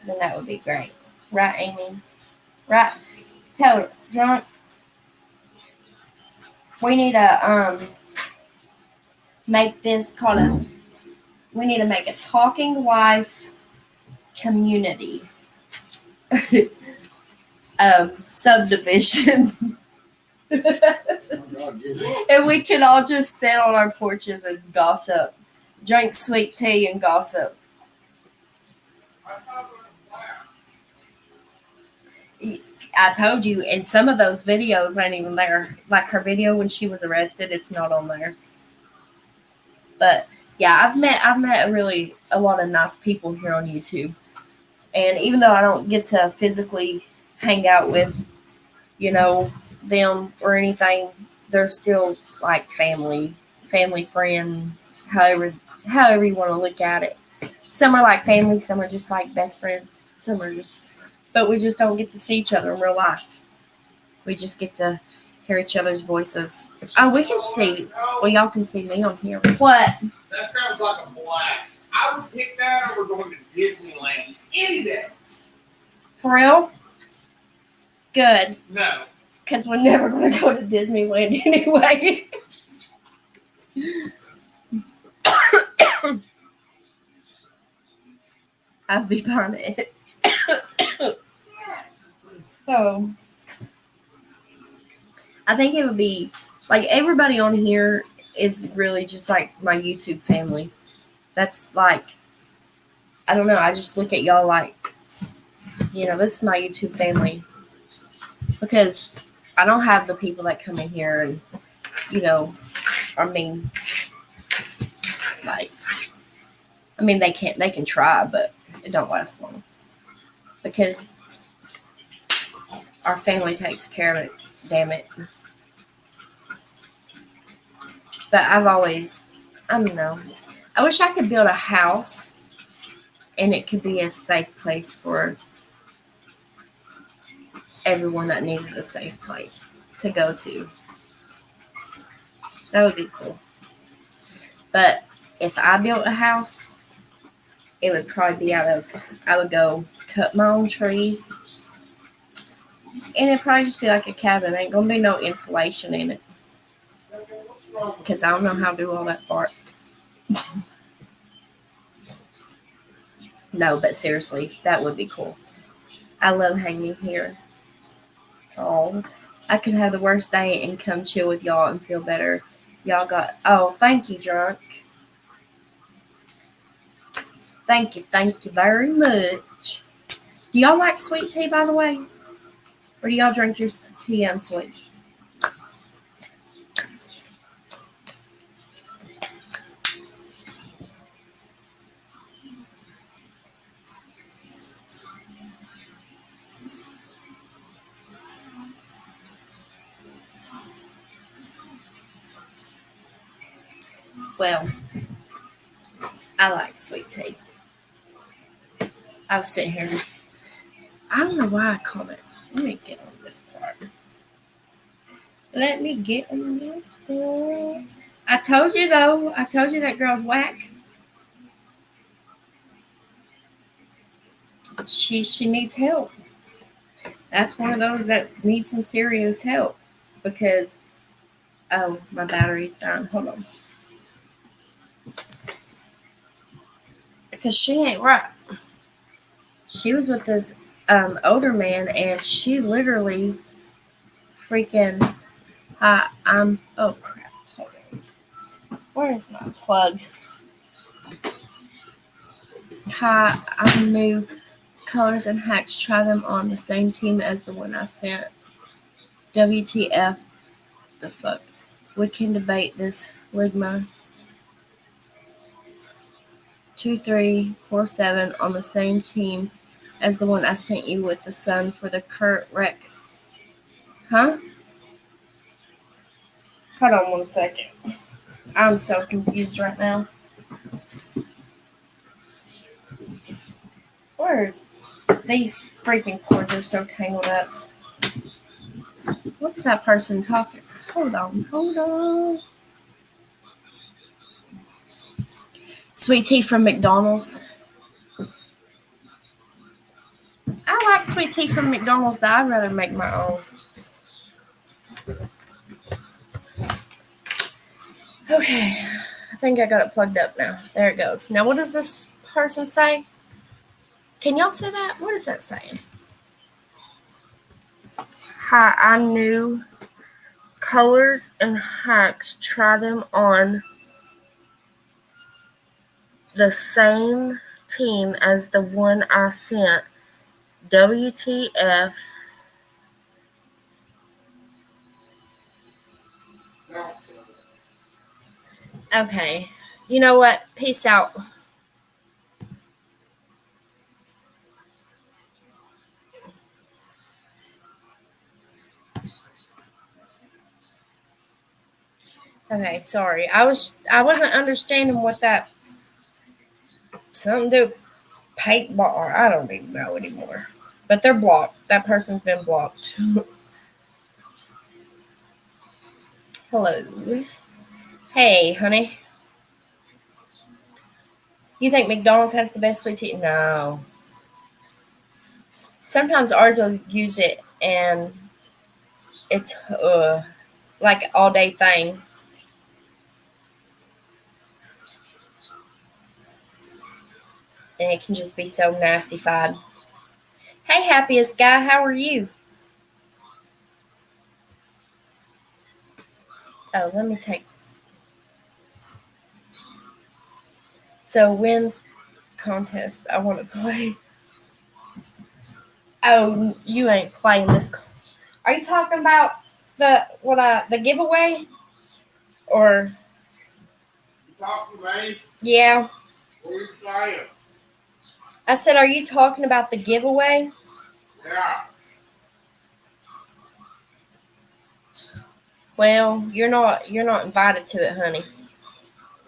then that would be great. Right, Amy? Right? Tell her, drunk. We need to make this we need to make a talking wife community subdivision. And we can all just sit on our porches and gossip, drink sweet tea and gossip. I told you, and some of those videos ain't even there. Like her video when she was arrested, it's not on there. But yeah, I've met really a lot of nice people here on YouTube. And even though I don't get to physically hang out with, them or anything, they're still like family friend, however you want to look at it. Some are like family, some are just like best friends, but we just don't get to see each other in real life. We just get to hear each other's voices. Oh, we can see. Well, y'all can see me on here. What? That sounds like a blast. I would pick that over going to Disneyland any day. For real? Good. No. Because we're never going to go to Disneyland anyway. I'll be buying it. So, I think it would be, like, everybody on here is really just, like, my YouTube family. That's, like, I don't know, I just look at y'all like, this is my YouTube family. Because I don't have the people that come in here and, they can try, but it don't last long. Because our family takes care of it, damn it. But I've always, I don't know. I wish I could build a house and it could be a safe place for everyone that needs a safe place to go to. That would be cool. But if I built a house, it would probably be I would go cut my own trees. And it'd probably just be like a cabin. Ain't gonna be no insulation in it. Because I don't know how to do all that part. No, but seriously, that would be cool. I love hanging here. Oh, I could have the worst day and come chill with y'all and feel better. Y'all thank you, drunk. Thank you very much. Do y'all like sweet tea, by the way? Or do y'all drink your tea unsweet? Well, I like sweet tea. I was sitting here just, I don't know why I comment. Let me get on this part. Let me get on this part. I told you though, I told you that girl's whack. She needs help. That's one of those that needs some serious help because oh, my battery's dying. Hold on. Because she ain't right. She was with this older man and she literally freaking oh crap. Hold on. Where is my plug? Hi, I'm new. Colors and hacks, try them on the same team as the one I sent. WTF the fuck. We can debate this. Ligma 2347 on the same team as the one I sent you with the sun for the Kurt wreck. Huh? Hold on 1 second. I'm so confused right now. Where's these freaking cords are so tangled up? What's that person talking? Hold on. Sweet tea from McDonald's. I like sweet tea from McDonald's, but I'd rather make my own. Okay, I think I got it plugged up now. There it goes. Now, what does this person say? Can y'all see that? What is that saying? Hi, I knew colors and hacks. Try them on the same team as the one I sent. WTF. Okay. You know what? Peace out. Okay, sorry. I wasn't understanding what that something to do paint bar. I don't even know anymore. But they're blocked. That person's been blocked. Hello. Hey, honey. You think McDonald's has the best sweet tea? No. Sometimes ours will use it and it's like an all day thing. And it can just be so nastified. Hey, happiest guy, how are you? Oh, let me take. So, when's contest I want to play? Oh, you ain't playing this. Are you talking about the giveaway? Or You talking to me? yeah. What are you saying? I said, are you talking about the giveaway? Yeah. Well, you're not invited to it, honey.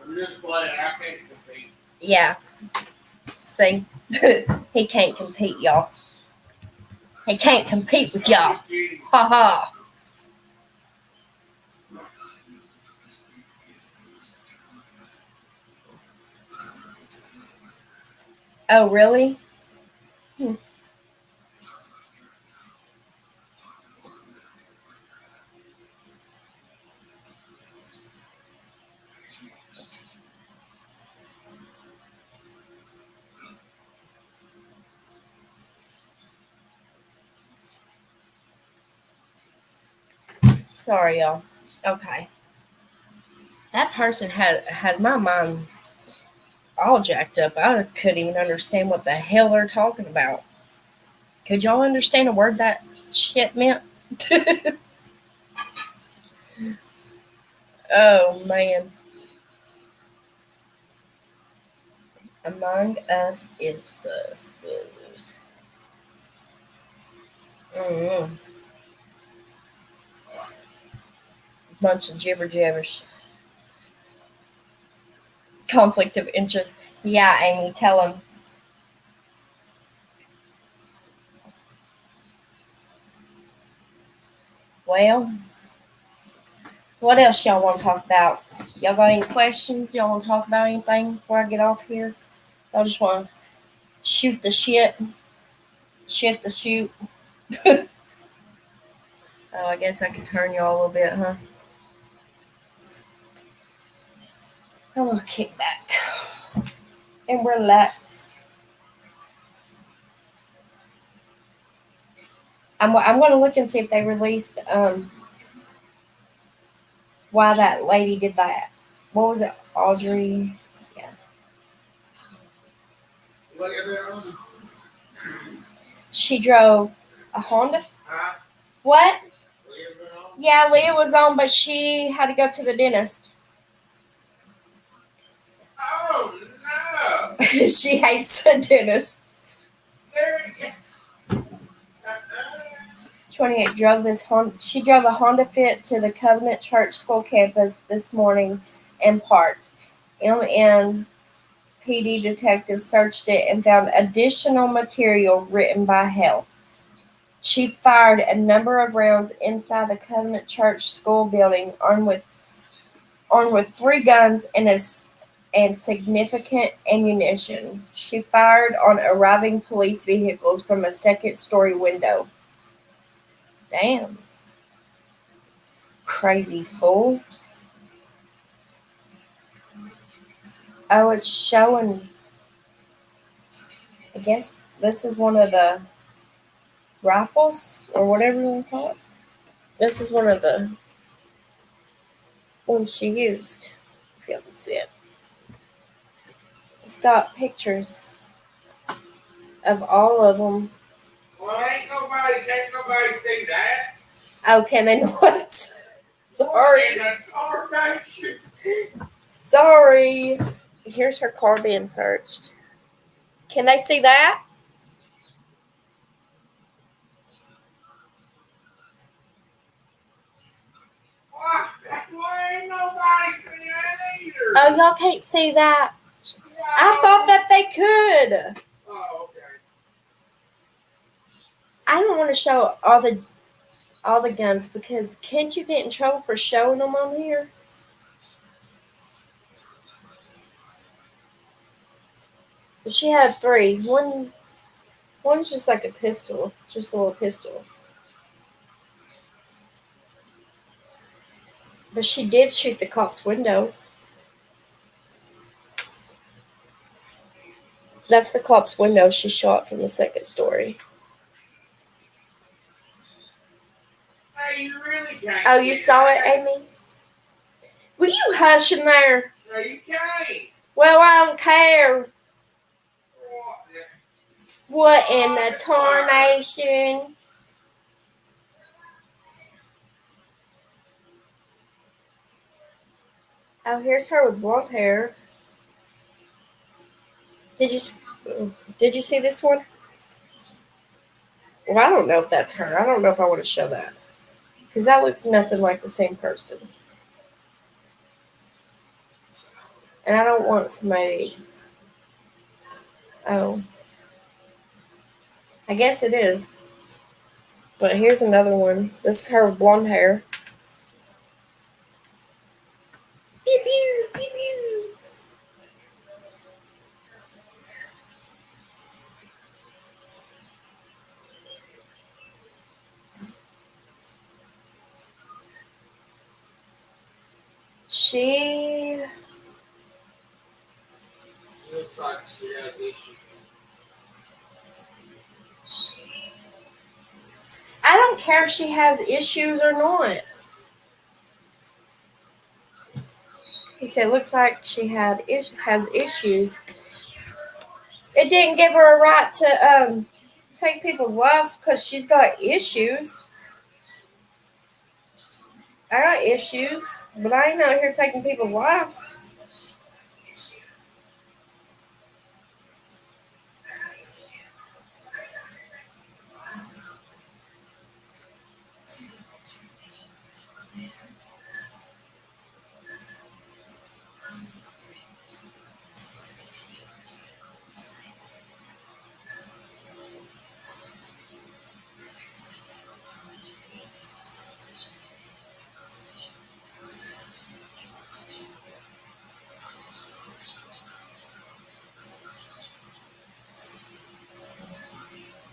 I'm just playing. I can't compete. Yeah. See, he can't compete, y'all. He can't compete with y'all. Ha ha. Oh, really? Sorry, y'all. Okay. That person had my mind all jacked up. I couldn't even understand what the hell they're talking about. Could y'all understand a word that shit meant? Oh, man. Among Us is sus. Mm-hmm. Bunch of jibber jabbers. Conflict of interest. Yeah, Amy, tell him. Well, what else y'all want to talk about? Y'all got any questions? Y'all want to talk about anything before I get off here? Y'all just want to shoot the shit? Shit the shoot? Oh, I guess I can turn y'all a little bit, huh? I'm going to kick back and relax. I'm going to look and see if they released why that lady did that. What was it? Audrey? Yeah. She drove a Honda. What? Yeah, Leah was on, but she had to go to the dentist. Oh, no. She hates the dentist. 28 drove this Honda. She drove a Honda Fit to the Covenant Church School campus this morning in parts. MN PD detectives searched it and found additional material written by Hale. She fired a number of rounds inside the Covenant Church School building, armed with 3 guns and significant ammunition. She fired on arriving police vehicles from a second-story window. Damn. Crazy fool. Oh, it's showing. I guess this is one of the rifles or whatever you want to call it. This is one of the ones she used. If you can see it. It's got pictures of all of them. Well, can't nobody see that. Oh, can they not? Sorry. Sorry. Here's her car being searched. Can they see that? Why ain't nobody seeing that either? Oh, y'all can't see that. I thought that they could. Oh, okay. I don't want to show all the guns because can't you get in trouble for showing them on here? But she had 3. One's just like a pistol, just a little pistol. But she did shoot the cop's window. That's the cop's window she shot from the second story. Hey, you really can't. Oh, you saw it, Amy? Will you hush in there? No, you can't. Well, I don't care. What in the tarnation? Oh, here's her with blonde hair. Did you see this one? Well, I don't know if that's her. I don't know if I want to show that. Because that looks nothing like the same person. And I don't want somebody... Oh. I guess it is. But here's another one. This is her with blonde hair. Pew, pew, pew, pew. She Looks like she has issues. I don't care if she has issues or not. He said, looks like she has issues. It didn't give her a right to take people's lives because she's got issues. I got issues, but I ain't out here taking people's lives.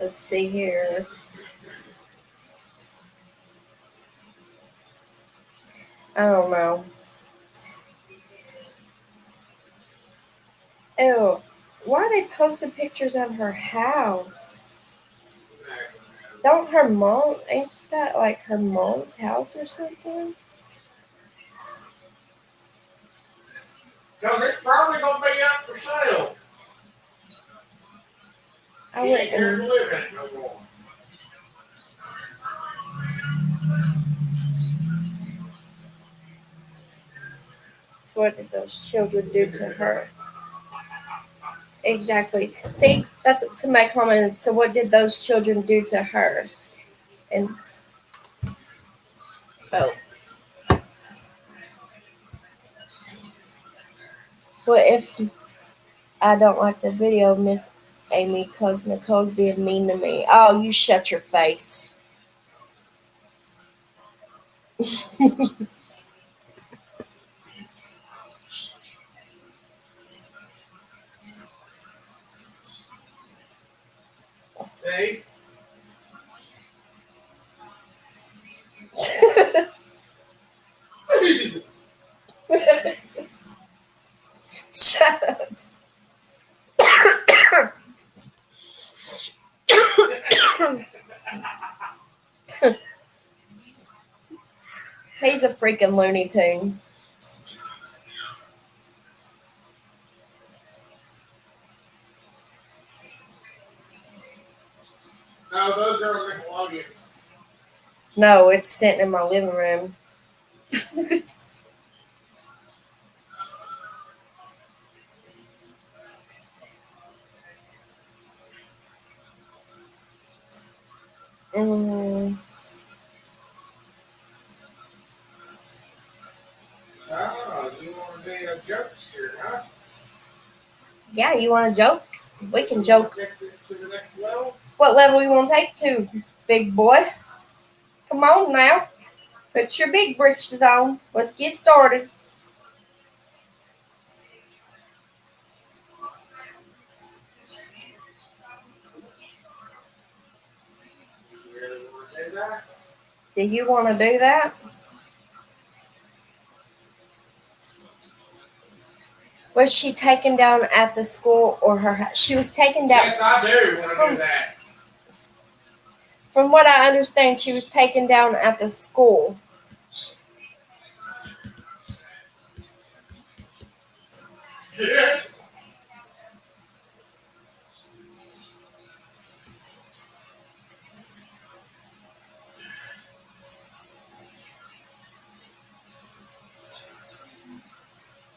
Let's see here. I don't know. Ew. Why are they posting pictures of her house? Don't her mom, ain't that like her mom's house or something? Because it's probably going to be up for sale. I She ain't there to wouldn't. live in it no more. So what did those children do to her? Exactly. See, that's what somebody commented. So what did those children do to her? And oh, what if I don't like the video, Miss Amy, because Nicole's being mean to me? Oh, you shut your face. See? Shut up. He's a freaking Looney Tune. No, those are Nickelodeons. No, it's sitting in my living room. Mm, Oh, you want to be a jokester, huh? yeah, you want to joke? We can joke. Take this to the next level? What level we want to take to, big boy? Come on now. Put your big britches on. Let's get started. You really want to say that? Do you want to do that? Was she taken down at the school or her house? She was taken down. Yes, I do want to do that. From what I understand, she was taken down at the school. Yeah.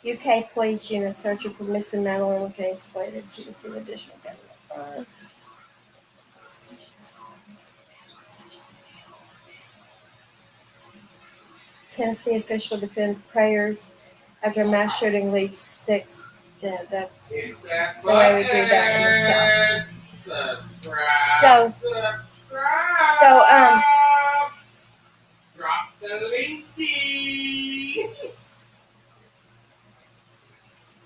UK Police Unit searching for missing Madeline McKay slated to receive additional government funds. Tennessee official defends prayers after a mass shooting leaves 6 dead. That's Hit that the way we do that in the South. So- Subscribe. Drop the linky.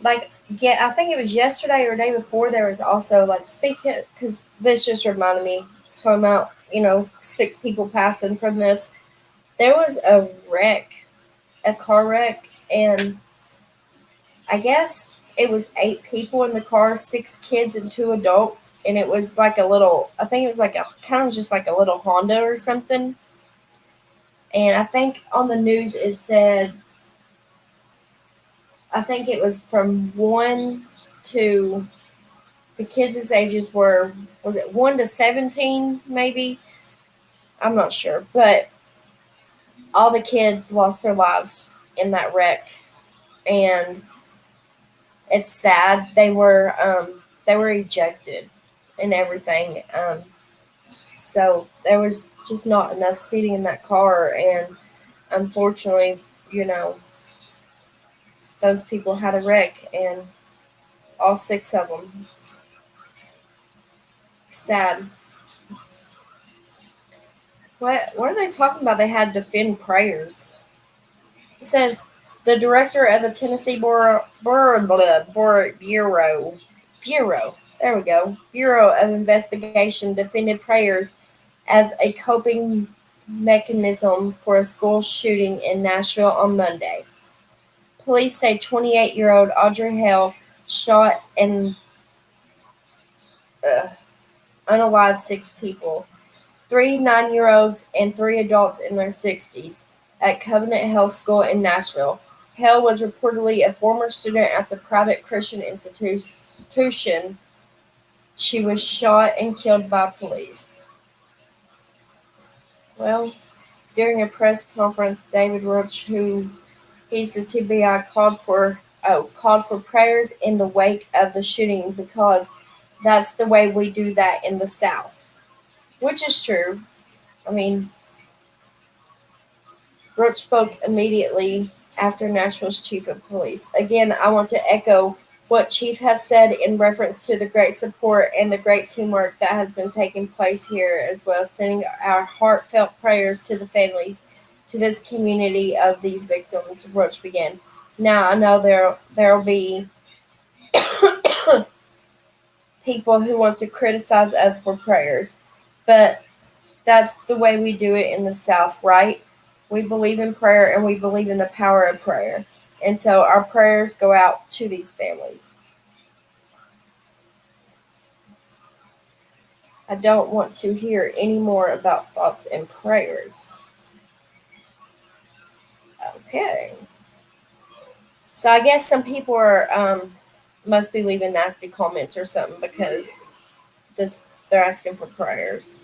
Like, yeah, I think it was yesterday or the day before. There was also like speaking because this just reminded me talking about 6 people passing from this. There was a car wreck, and I guess it was 8 people in the car, 6 kids and 2 adults, and it was like a little. I think it was like a kind of just like a little Honda or something. And I think on the news it said, I think it was from 1 to the kids' ages were, was it 1 to 17, maybe? I'm not sure. But all the kids lost their lives in that wreck. And it's sad. They were ejected and everything. So there was just not enough seating in that car. And unfortunately, those people had a wreck, and all 6 of them. Sad. What are they talking about? They had to defend prayers. It says the director of the Tennessee Bureau. There we go. Bureau of Investigation defended prayers as a coping mechanism for a school shooting in Nashville on Monday. Police say 28-year-old Audrey Hale shot and unalived 6 people, 3 9-year-olds and 3 adults in their 60s, at Covenant Health School in Nashville. Hale was reportedly a former student at the private Christian institution. She was shot and killed by police. Well, during a press conference, David Roach, he's the TBI, called for prayers in the wake of the shooting because that's the way we do that in the South, which is true. I mean, Roach spoke immediately after Nashville's chief of police. Again, I want to echo what Chief has said in reference to the great support and the great teamwork that has been taking place here, as well as sending our heartfelt prayers to the families, to this community of these victims. Roach began. Now, I know there'll be people who want to criticize us for prayers, but that's the way we do it in the South, right? We believe in prayer, and we believe in the power of prayer. And so our prayers go out to these families. I don't want to hear any more about thoughts and prayers. Okay. So I guess some people are must be leaving nasty comments or something because they're asking for prayers.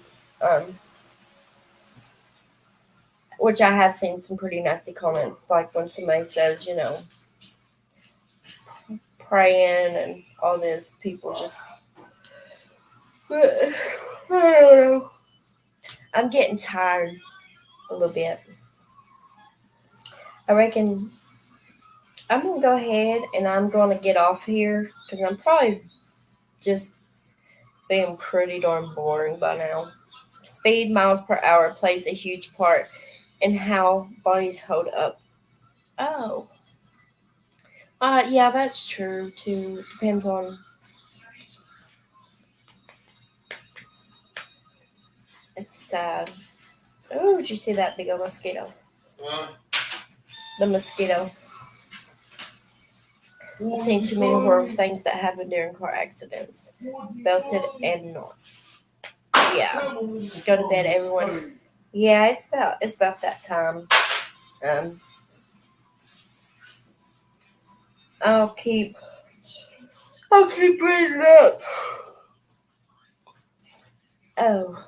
Which I have seen some pretty nasty comments, like when somebody says, praying and all this, people just, I don't know. I'm getting tired a little bit. I reckon I'm going to go ahead and I'm going to get off here because I'm probably just being pretty darn boring by now. Speed, miles per hour, plays a huge part in how bodies hold up. Oh. Yeah, that's true too. Depends on. It's sad. Oh, did you see that big old mosquito? The mosquito. I've seen too many horrible things that happen during car accidents, belted and not. Yeah, go to bed, everyone. Yeah, it's about that time. I'll keep reading up. Oh,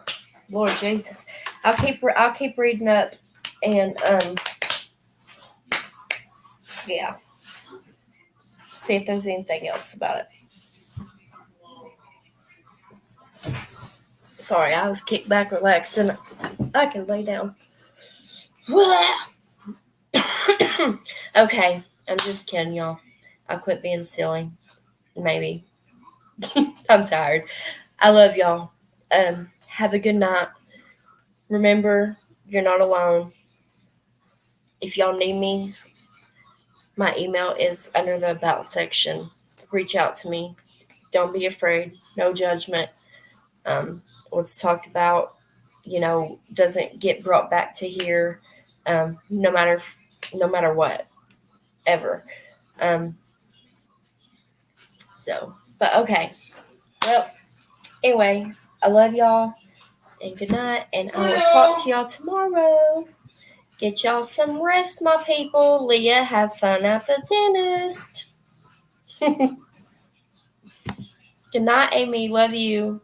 Lord Jesus, I'll keep reading up, and yeah, see if there's anything else about it. Sorry, I was kicked back, relaxed, and I can lay down. Okay, I'm just kidding, y'all. I'll quit being silly. Maybe. I'm tired. I love y'all. Have a good night. Remember, you're not alone. If y'all need me, my email is under the About section. Reach out to me. Don't be afraid. No judgment. What's talked about, doesn't get brought back to here, no matter what, ever. But okay. Well, anyway, I love y'all, and good night, and I will talk to y'all tomorrow. Get y'all some rest, my people. Leah, have fun at the dentist. Good night, Amy. Love you.